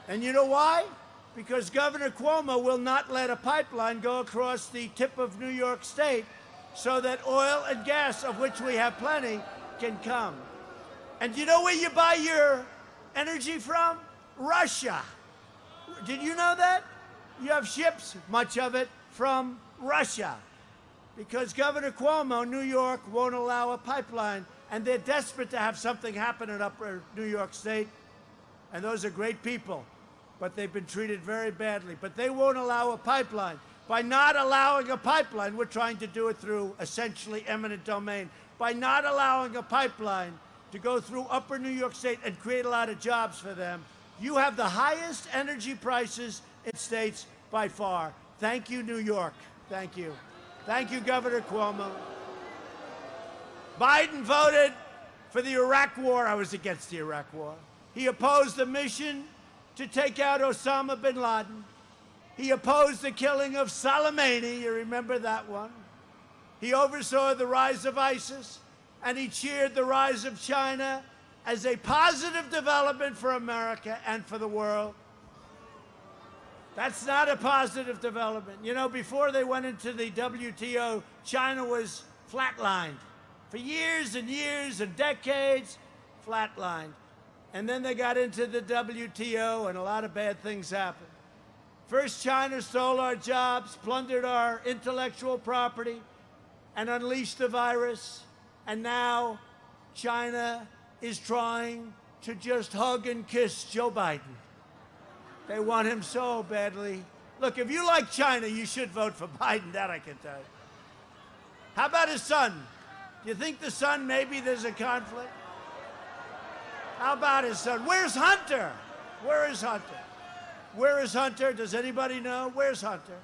And you know why? Because Governor Cuomo will not let a pipeline go across the tip of New York State so that oil and gas, of which we have plenty, can come. And you know where you buy your energy from? Russia. Did you know that? You have ships, much of it, from Russia. Because Governor Cuomo, New York, won't allow a pipeline. And they're desperate to have something happen in upper New York State. And those are great people. But they've been treated very badly. But they won't allow a pipeline. By not allowing a pipeline, we're trying to do it through essentially eminent domain. By not allowing a pipeline to go through upper New York State and create a lot of jobs for them, you have the highest energy prices in states by far. Thank you, New York. Thank you. Thank you, Governor Cuomo. Biden voted for the Iraq War. I was against the Iraq War. He opposed the mission to take out Osama bin Laden. He opposed the killing of Soleimani. You remember that one? He oversaw the rise of ISIS, and he cheered the rise of China as a positive development for America and for the world. That's not a positive development. You know, before they went into the WTO, China was flatlined. For years and years and decades, flatlined. And then they got into the WTO, and a lot of bad things happened. First, China stole our jobs, plundered our intellectual property, and unleashed the virus. And now China is trying to just hug and kiss Joe Biden. They want him so badly. Look, if you like China, you should vote for Biden, that I can tell you. How about his son? Do you think the son, maybe there's a conflict? How about his son? Where's Hunter? Where is Hunter? Where is Hunter? Does anybody know? Where's Hunter?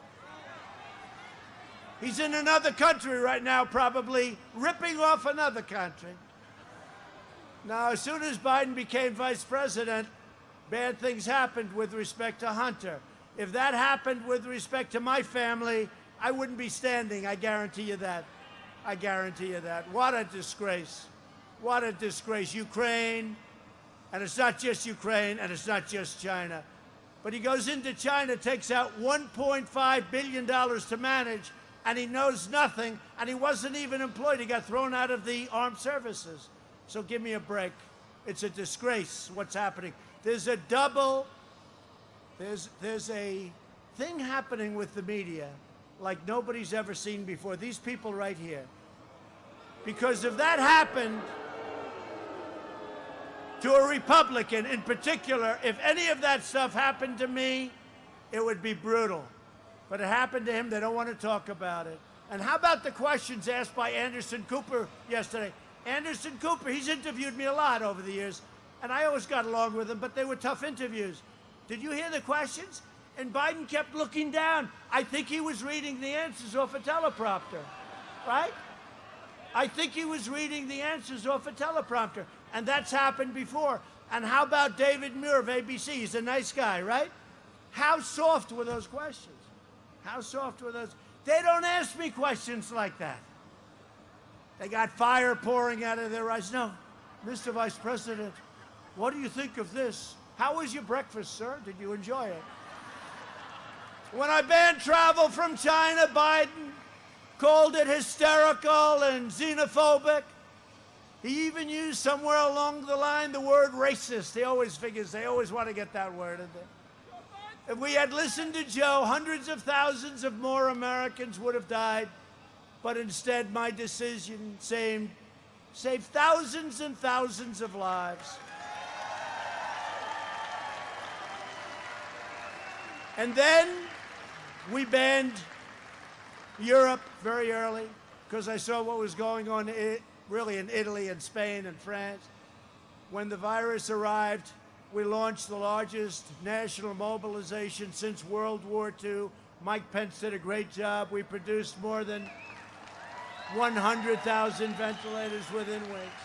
He's in another country right now, probably ripping off another country. Now, as soon as Biden became vice president, bad things happened with respect to Hunter. If that happened with respect to my family, I wouldn't be standing. I guarantee you that. I guarantee you that. What a disgrace. What a disgrace. Ukraine, and it's not just Ukraine, and it's not just China. But he goes into China, takes out $1.5 billion to manage, and he knows nothing, and he wasn't even employed. He got thrown out of the armed services. So give me a break. It's a disgrace what's happening. There's a thing happening with the media like nobody's ever seen before. These people right here. Because if that happened to a Republican in particular, if any of that stuff happened to me, it would be brutal. But it happened to him. They don't want to talk about it. And how about the questions asked by Anderson Cooper yesterday? Anderson Cooper, he's interviewed me a lot over the years, and I always got along with him, but they were tough interviews. Did you hear the questions? And Biden kept looking down. I think he was reading the answers off a teleprompter, right? I think he was reading the answers off a teleprompter, and that's happened before. And how about David Muir of ABC? He's a nice guy, right? How soft were those questions? How soft were those? They don't ask me questions like that. They got fire pouring out of their eyes. No, Mr. Vice President, what do you think of this? How was your breakfast, sir? Did you enjoy it? When I banned travel from China, Biden called it hysterical and xenophobic. He even used somewhere along the line the word racist. He always figures they always want to get that word in there. If we had listened to Joe, hundreds of thousands of more Americans would have died. But instead, my decision saved thousands and thousands of lives. And then we banned Europe very early because I saw what was going on really in Italy and Spain and France. When the virus arrived, we launched the largest national mobilization since World War II. Mike Pence did a great job. We produced more than 100,000 ventilators within weeks.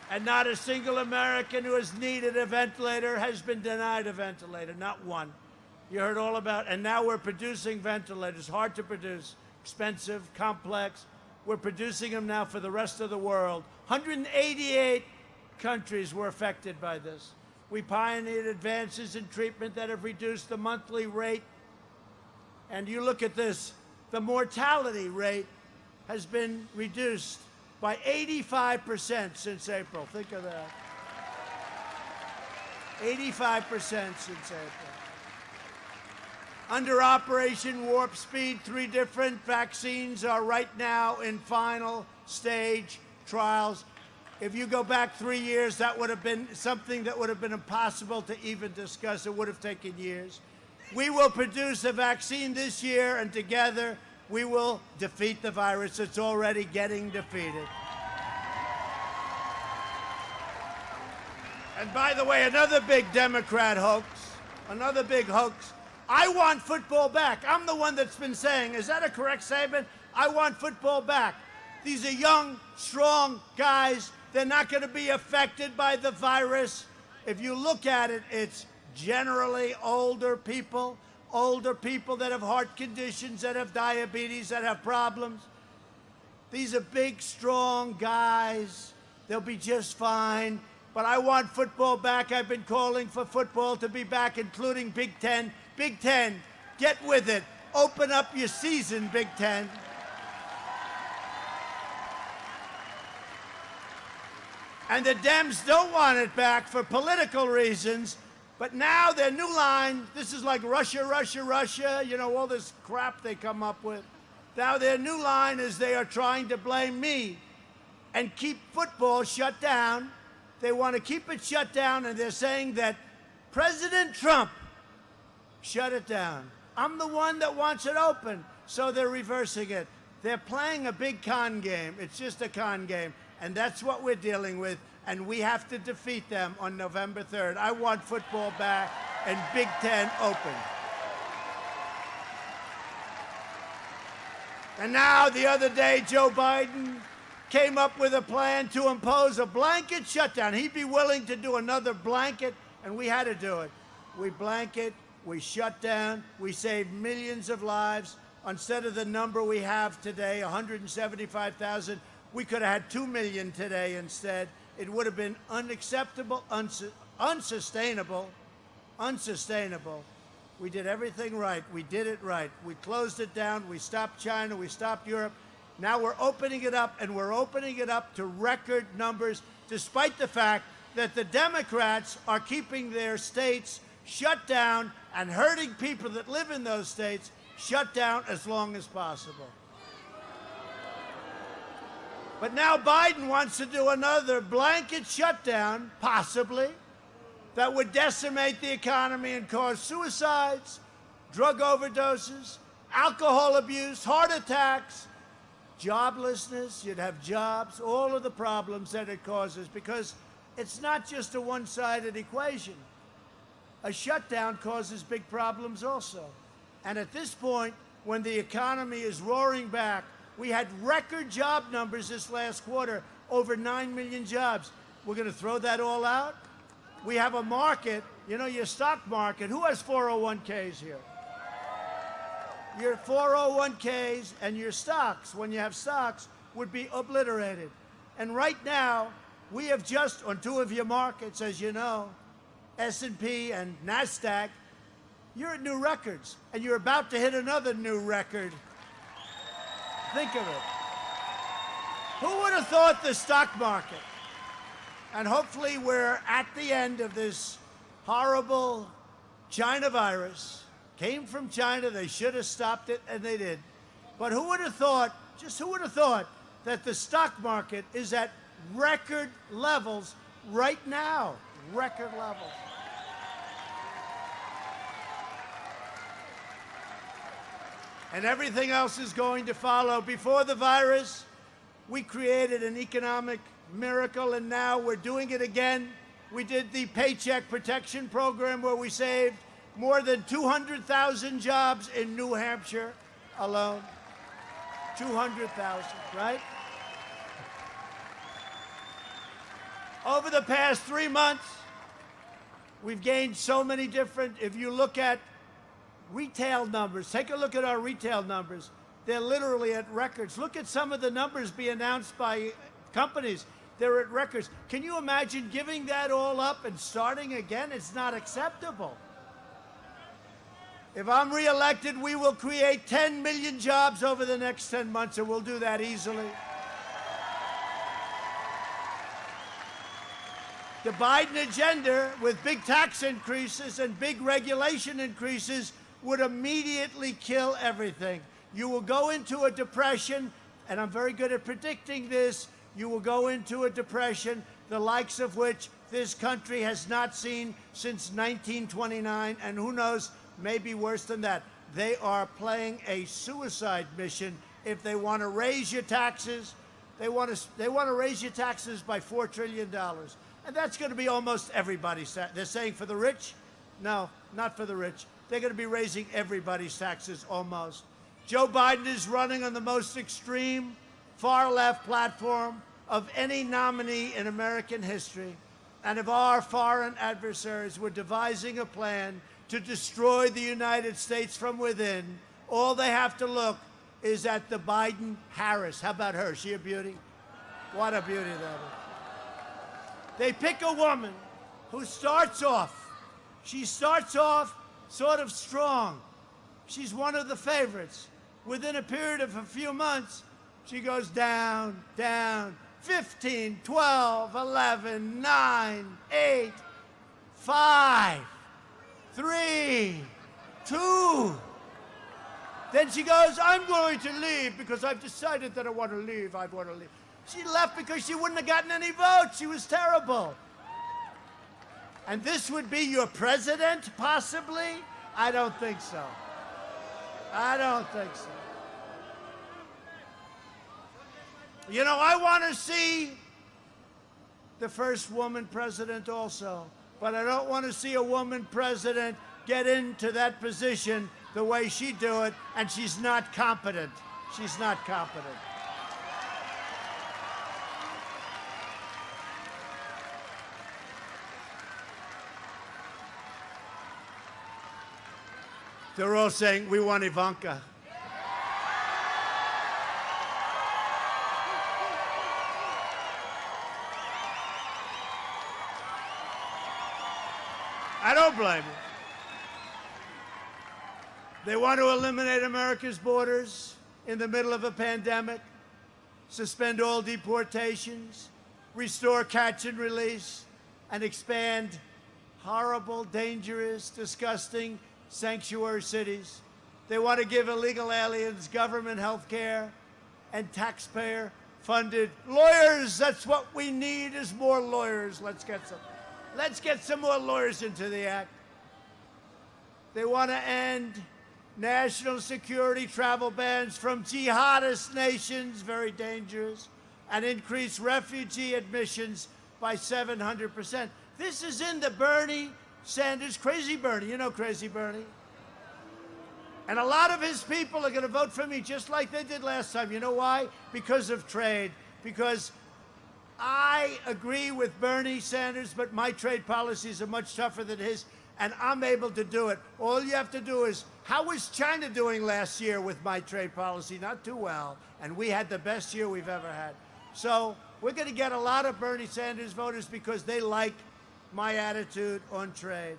And not a single American who has needed a ventilator has been denied a ventilator, not one. You heard all about, and now we're producing ventilators, hard to produce, expensive, complex. We're producing them now for the rest of the world. 188 countries were affected by this. We pioneered advances in treatment that have reduced the monthly rate. And you look at this, the mortality rate has been reduced by 85% since April. Think of that. 85% since April. Under Operation Warp Speed, 3 different vaccines are right now in final stage trials. If you go back 3 years, that would have been something that would have been impossible to even discuss. It would have taken years. We will produce a vaccine this year, and together we will defeat the virus. It's already getting defeated. And by the way, another big Democrat hoax, another big hoax. I want football back. I'm the one that's been saying, is that a correct statement? I want football back. These are young, strong guys. They're not going to be affected by the virus. If you look at it, it's generally older people that have heart conditions, that have diabetes, that have problems. These are big, strong guys. They'll be just fine. But I want football back. I've been calling for football to be back, including Big Ten. Big Ten, get with it. Open up your season, Big Ten. And the Dems don't want it back for political reasons. But now their new line, this is like Russia, Russia, Russia, you know, all this crap they come up with. Now their new line is they are trying to blame me and keep football shut down. They want to keep it shut down, and they're saying that President Trump shut it down. I'm the one that wants it open, so they're reversing it. They're playing a big con game. It's just a con game, and that's what we're dealing with, and we have to defeat them on November 3rd. I want football back and Big Ten open. And now, the other day, Joe Biden came up with a plan to impose a blanket shutdown. He'd be willing to do another blanket, and we had to do it. We blanket, we shut down, we saved millions of lives. Instead of the number we have today, 175,000, we could have had 2 million today instead. It would have been unacceptable, unsustainable. We did everything right. We did it right. We closed it down. We stopped China. We stopped Europe. Now we're opening it up, and we're opening it up to record numbers, despite the fact that the Democrats are keeping their states shut down and hurting people that live in those states shut down as long as possible. But now Biden wants to do another blanket shutdown, possibly, that would decimate the economy and cause suicides, drug overdoses, alcohol abuse, heart attacks, joblessness. You'd have jobs, all of the problems that it causes, because it's not just a one-sided equation. A shutdown causes big problems also. And at this point, when the economy is roaring back, we had record job numbers this last quarter, over 9 million jobs. We're going to throw that all out? We have a market, you know, your stock market. Who has 401ks here? Your 401ks and your stocks, when you have stocks, would be obliterated. And right now, we have just, on 2 of your markets, as you know, S&P and NASDAQ, you're at new records, and you're about to hit another new record. Think of it. Who would have thought the stock market? And hopefully we're at the end of this horrible China virus. Came from China. They should have stopped it, and they did. But who would have thought, just who would have thought, that the stock market is at record levels right now? Record levels. And everything else is going to follow. Before the virus, we created an economic miracle, and now we're doing it again. We did the Paycheck Protection Program, where we saved more than 200,000 jobs in New Hampshire alone. 200,000, right? Over the past 3 months, we've gained so many different, if you look at retail numbers, take a look at our retail numbers. They're literally at records. Look at some of the numbers being announced by companies. They're at records. Can you imagine giving that all up and starting again? It's not acceptable. If I'm reelected, we will create 10 million jobs over the next 10 months, and we'll do that easily. The Biden agenda, with big tax increases and big regulation increases, would immediately kill everything. You will go into a depression, and I'm very good at predicting this. You will go into a depression, the likes of which this country has not seen since 1929, and who knows, maybe worse than that. They are playing a suicide mission if they want to raise your taxes. They want to raise your taxes by $4 trillion. And that's going to be almost everybody's. They're saying for the rich? No, not for the rich. They're going to be raising everybody's taxes almost. Joe Biden is running on the most extreme far-left platform of any nominee in American history. And if our foreign adversaries were devising a plan to destroy the United States from within, all they have to look is at the Biden-Harris. How about her? Is she a beauty? What a beauty that is. They pick a woman who starts off. She starts off sort of strong. She's one of the favorites. Within a period of a few months, she goes down, down. 15, 12, 11, 9, 8, 5, 3, 2. Then she goes, I'm going to leave because I've decided that I want to leave. I want to leave. She left because she wouldn't have gotten any votes. She was terrible. And this would be your president, possibly? I don't think so. I don't think so. You know, I want to see the first woman president also, but I don't want to see a woman president get into that position the way she do it, and she's not competent. She's not competent. They're all saying, we want Ivanka. I don't blame them. They want to eliminate America's borders in the middle of a pandemic, suspend all deportations, restore catch and release, and expand horrible, dangerous, disgusting sanctuary cities. They want to give illegal aliens government health care and taxpayer-funded lawyers. That's what we need is more lawyers. Let's get some more lawyers into the act. They want to end national security travel bans from jihadist nations, very dangerous, and increase refugee admissions by 700%. This is in the Bernie Sanders, Crazy Bernie. You know Crazy Bernie. And a lot of his people are going to vote for me just like they did last time. You know why? Because of trade. Because I agree with Bernie Sanders, but my trade policies are much tougher than his, and I'm able to do it. All you have to do is, how was China doing last year with my trade policy? Not too well, and we had the best year we've ever had. So we're going to get a lot of Bernie Sanders voters because they like my attitude on trade.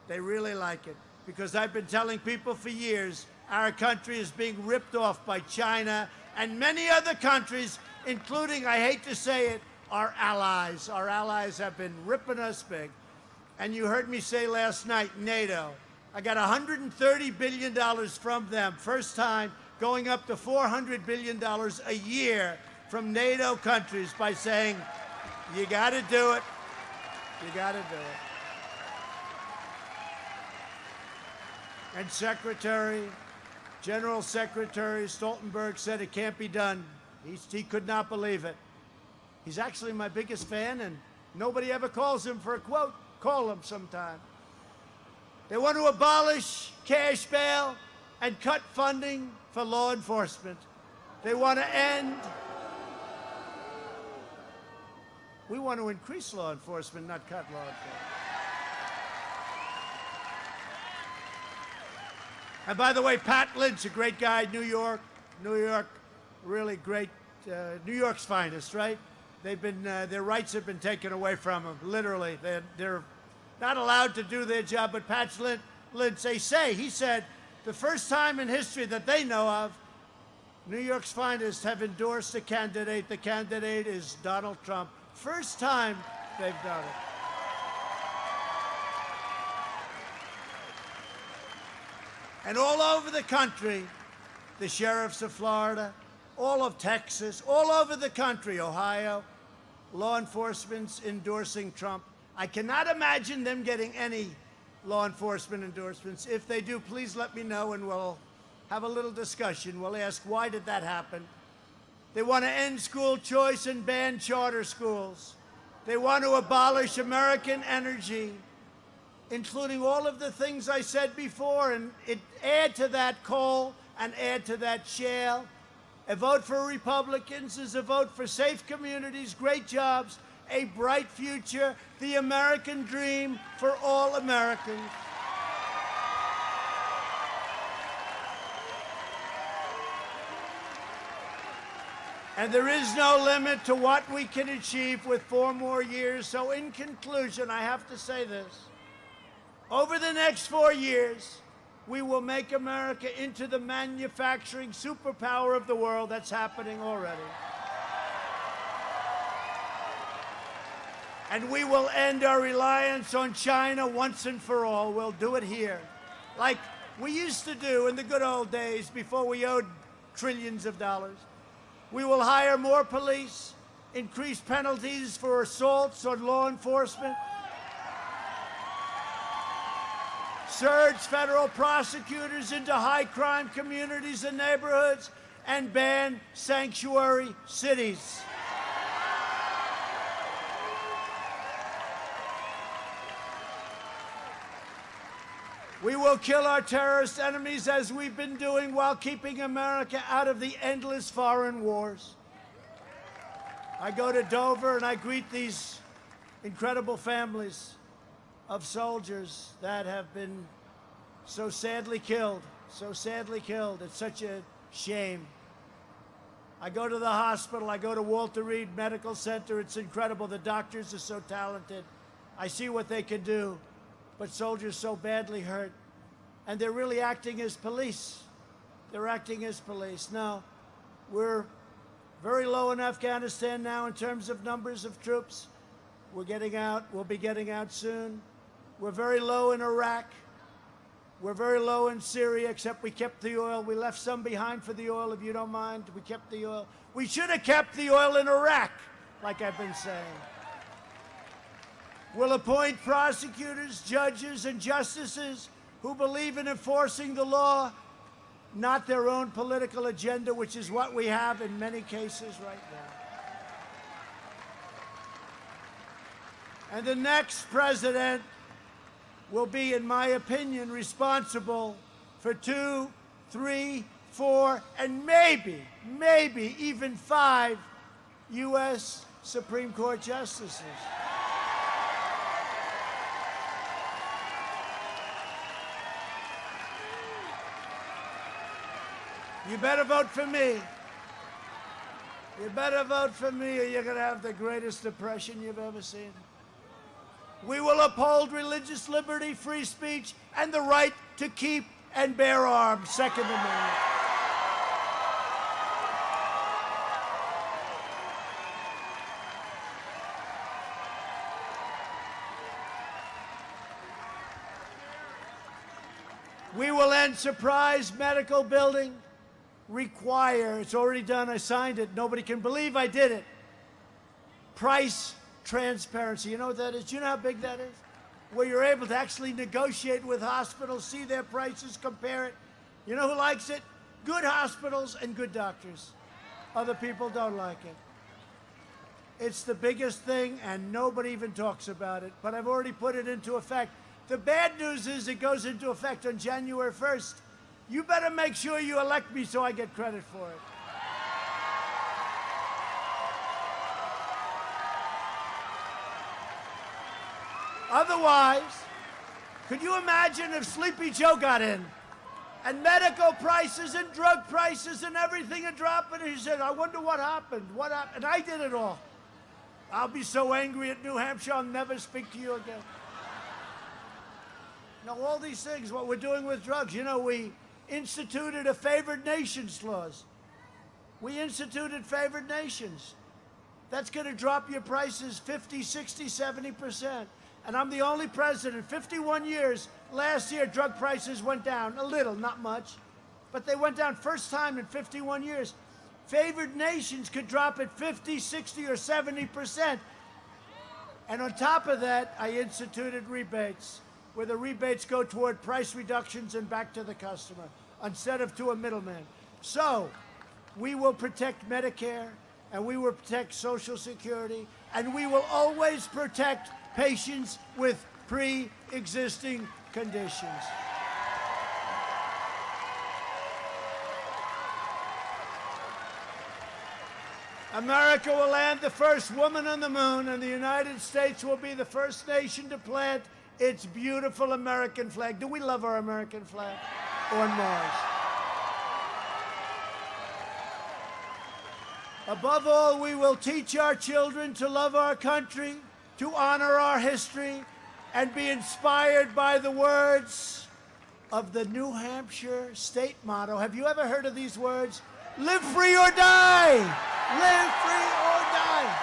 They really like it, because I've been telling people for years our country is being ripped off by China and many other countries, including, I hate to say it, our allies. Our allies have been ripping us big. And you heard me say last night, NATO. I got $130 billion from them, first time, going up to $400 billion a year from NATO countries by saying, you got to do it. You got to do it. And General Secretary Stoltenberg said it can't be done. He could not believe it. He's actually my biggest fan, and nobody ever calls him for a quote. Call him sometime. They want to abolish cash bail and cut funding for law enforcement. They want to end. We want to increase law enforcement, not cut law enforcement. And by the way, Pat Lynch, a great guy, New York, really great, New York's finest, right? They've been, their rights have been taken away from them, literally. They're not allowed to do their job, but Pat Lynch, he said, the first time in history that they know of, New York's finest have endorsed a candidate. The candidate is Donald Trump. First time they've done it. And all over the country, the sheriffs of Florida, all of Texas, all over the country, Ohio, law enforcement's endorsing Trump. I cannot imagine them getting any law enforcement endorsements. If they do, please let me know and we'll have a little discussion. We'll ask, why did that happen? They want to end school choice and ban charter schools. They want to abolish American energy, including all of the things I said before, and add to that coal and add to that shale. A vote for Republicans is a vote for safe communities, great jobs, a bright future, the American dream for all Americans. And there is no limit to what we can achieve with 4 more years. So in conclusion, I have to say this. Over the next 4 years, we will make America into the manufacturing superpower of the world. That's happening already. And we will end our reliance on China once and for all. We'll do it here, like we used to do in the good old days before we owed trillions of dollars. We will hire more police, increase penalties for assaults on law enforcement, surge federal prosecutors into high-crime communities and neighborhoods, and ban sanctuary cities. We will kill our terrorist enemies as we've been doing while keeping America out of the endless foreign wars. I go to Dover and I greet these incredible families of soldiers that have been so sadly killed, so sadly killed. It's such a shame. I go to the hospital. I go to Walter Reed Medical Center. It's incredible. The doctors are so talented. I see what they can do. But soldiers so badly hurt, and they're really acting as police. They're acting as police. Now, we're very low in Afghanistan now in terms of numbers of troops. We're getting out. We'll be getting out soon. We're very low in Iraq. We're very low in Syria, except we kept the oil. We left some behind for the oil, if you don't mind. We kept the oil. We should have kept the oil in Iraq, like I've been saying. We'll appoint prosecutors, judges, and justices who believe in enforcing the law, not their own political agenda, which is what we have in many cases right now. And the next president will be, in my opinion, responsible for 2, 3, 4, and maybe even 5 U.S. Supreme Court justices. You better vote for me. You better vote for me, or you're going to have the greatest depression you've ever seen. We will uphold religious liberty, free speech, and the right to keep and bear arms. Second Amendment. We will end surprise medical billing. Require, it's already done, I signed it, nobody can believe I did it. Price transparency, you know what that is? Do you know how big that is? Where you're able to actually negotiate with hospitals, see their prices, compare it. You know who likes it? Good hospitals and good doctors. Other people don't like it. It's the biggest thing, and nobody even talks about it, but I've already put it into effect. The bad news is it goes into effect on January 1st. You better make sure you elect me so I get credit for it. Otherwise, could you imagine if Sleepy Joe got in and medical prices and drug prices and everything are dropping? And he said, I wonder what happened. What happened? And I did it all. I'll be so angry at New Hampshire, I'll never speak to you again. Now, all these things, what we're doing with drugs, you know, we instituted a favored nations clause. We instituted favored nations. That's going to drop your prices 50, 60, 70%. And I'm the only president, 51 years. Last year, drug prices went down a little, not much, but they went down first time in 51 years. Favored nations could drop at 50, 60, or 70%. And on top of that, I instituted rebates, where the rebates go toward price reductions and back to the customer, instead of to a middleman. So we will protect Medicare, and we will protect Social Security, and we will always protect patients with pre-existing conditions. America will land the first woman on the moon, and the United States will be the first nation to plant its beautiful American flag. Do we love our American flag? On Mars. Above all, we will teach our children to love our country, to honor our history, and be inspired by the words of the New Hampshire state motto. Have you ever heard of these words? Live free or die! Live free or die!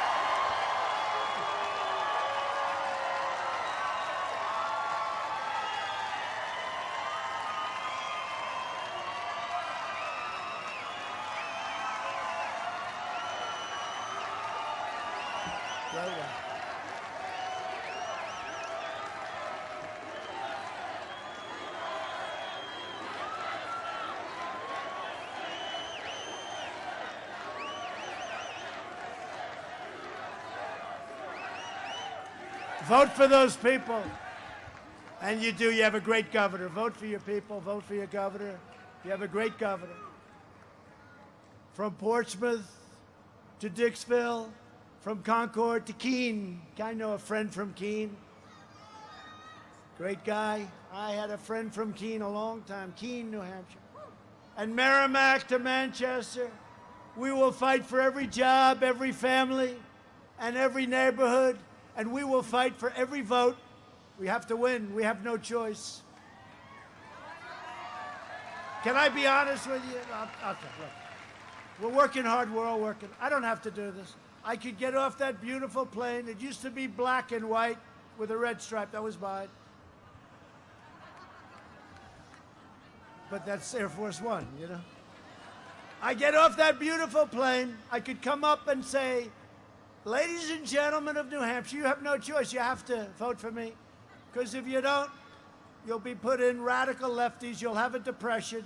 Right on. Vote for those people. And you do. You have a great governor. Vote for your people. Vote for your governor. You have a great governor. From Portsmouth to Dixville, from Concord to Keene. I know a friend from Keene. Great guy. I had a friend from Keene a long time. Keene, New Hampshire. And Merrimack to Manchester. We will fight for every job, every family, and every neighborhood. And we will fight for every vote. We have to win. We have no choice. Can I be honest with you? Okay, look. We're working hard. We're all working. I don't have to do this. I could get off that beautiful plane. It used to be black and white with a red stripe. That was mine. But that's Air Force One, you know? I get off that beautiful plane. I could come up and say, ladies and gentlemen of New Hampshire, you have no choice. You have to vote for me. Because if you don't, you'll be put in radical lefties. You'll have a depression.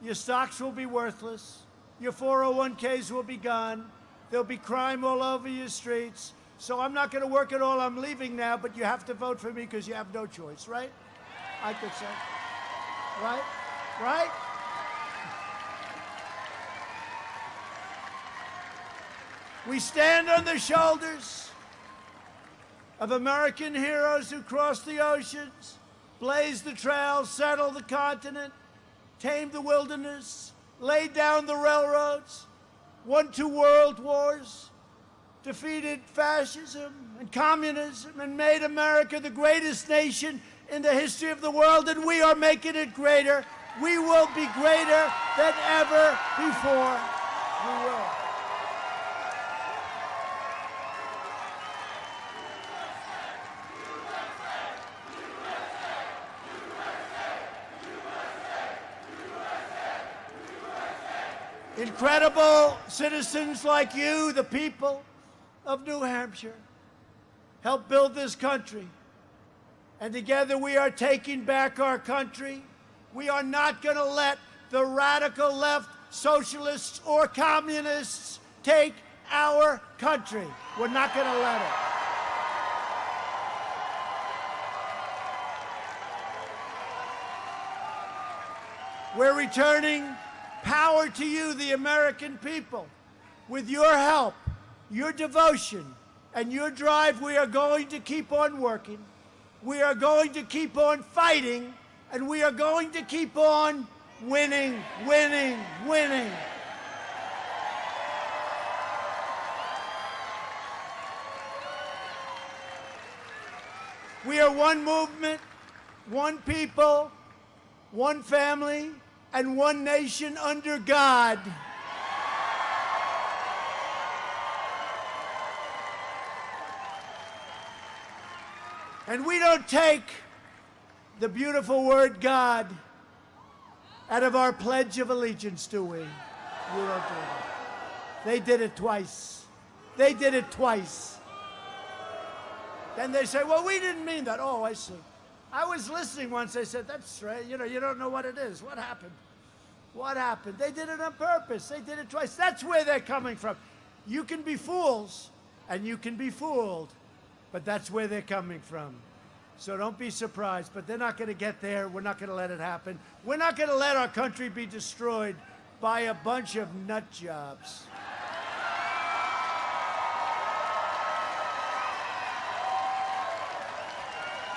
Your stocks will be worthless. Your 401ks will be gone. There'll be crime all over your streets. So I'm not going to work at all. I'm leaving now, but you have to vote for me because you have no choice, right? I could say. Right? Right? We stand on the shoulders of American heroes who crossed the oceans, blazed the trails, settled the continent, tamed the wilderness, laid down the railroads, won 2 world wars, defeated fascism and communism, and made America the greatest nation in the history of the world, and we are making it greater. We will be greater than ever before. We will. Incredible citizens like you, the people of New Hampshire, help build this country. And together we are taking back our country. We are not going to let the radical left, socialists or communists take our country. We're not going to let it. We're returning power to you, the American people. With your help, your devotion, and your drive, we are going to keep on working. We are going to keep on fighting, and we are going to keep on winning, winning, winning. We are one movement, one people, one family, and one nation under God. And we don't take the beautiful word God out of our Pledge of Allegiance, do we? We don't do that. They did it twice. They did it twice. Then they say, well, we didn't mean that. Oh, I see. I was listening once. They said, that's right. You know, you don't know what it is. What happened? What happened? They did it on purpose. They did it twice. That's where they're coming from. You can be fools, and you can be fooled, but that's where they're coming from. So don't be surprised. But they're not going to get there. We're not going to let it happen. We're not going to let our country be destroyed by a bunch of nut jobs.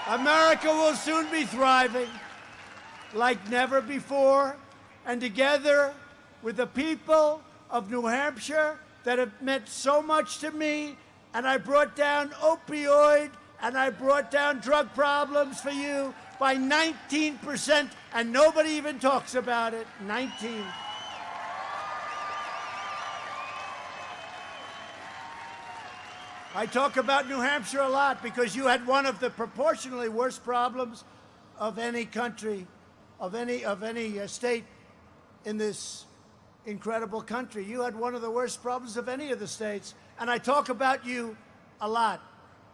America will soon be thriving like never before. And together with the people of New Hampshire that have meant so much to me, and I brought down opioid and I brought down drug problems for you by 19%, and nobody even talks about it. 19. I talk about New Hampshire a lot because you had one of the proportionally worst problems of any country, of any state in this incredible country. You had one of the worst problems of any of the states, and I talk about you a lot.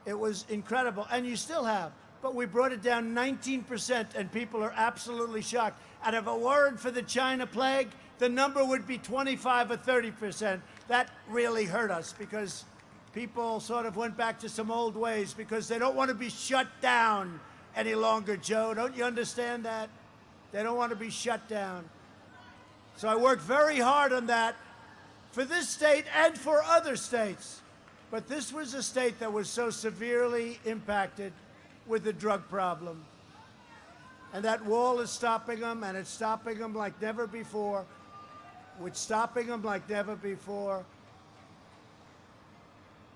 It was incredible, and you still have. But we brought it down 19%, and people are absolutely shocked. And if it weren't for the China plague, the number would be 25 or 30%. That really hurt us because people sort of went back to some old ways because they don't want to be shut down any longer, Joe. Don't you understand that? They don't want to be shut down. So I worked very hard on that for this state and for other states. But this was a state that was so severely impacted with the drug problem. And that wall is stopping them, and it's stopping them like never before. It's stopping them like never before.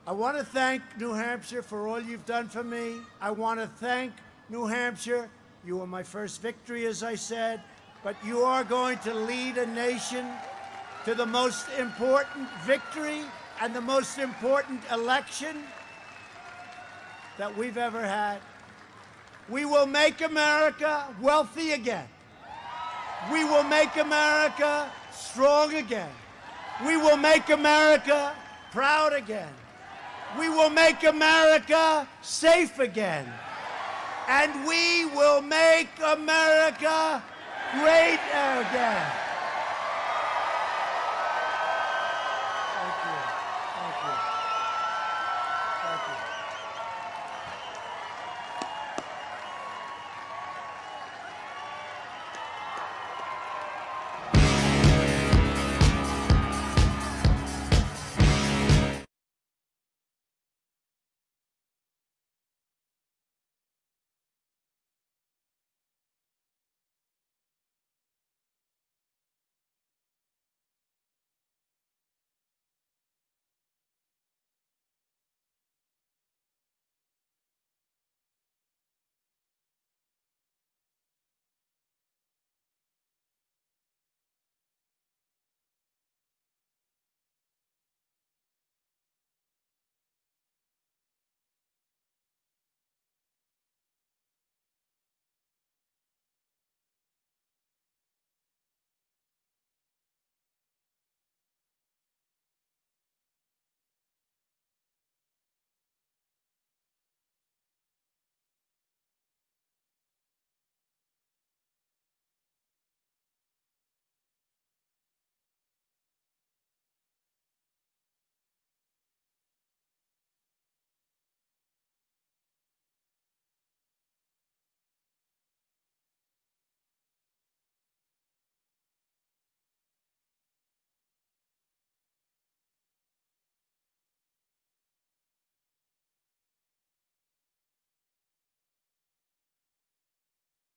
I want to thank New Hampshire for all you've done for me. I want to thank New Hampshire. You were my first victory, as I said. But you are going to lead a nation to the most important victory and the most important election that we've ever had. We will make America wealthy again. We will make America strong again. We will make America proud again. We will make America safe again. And we will make America great again.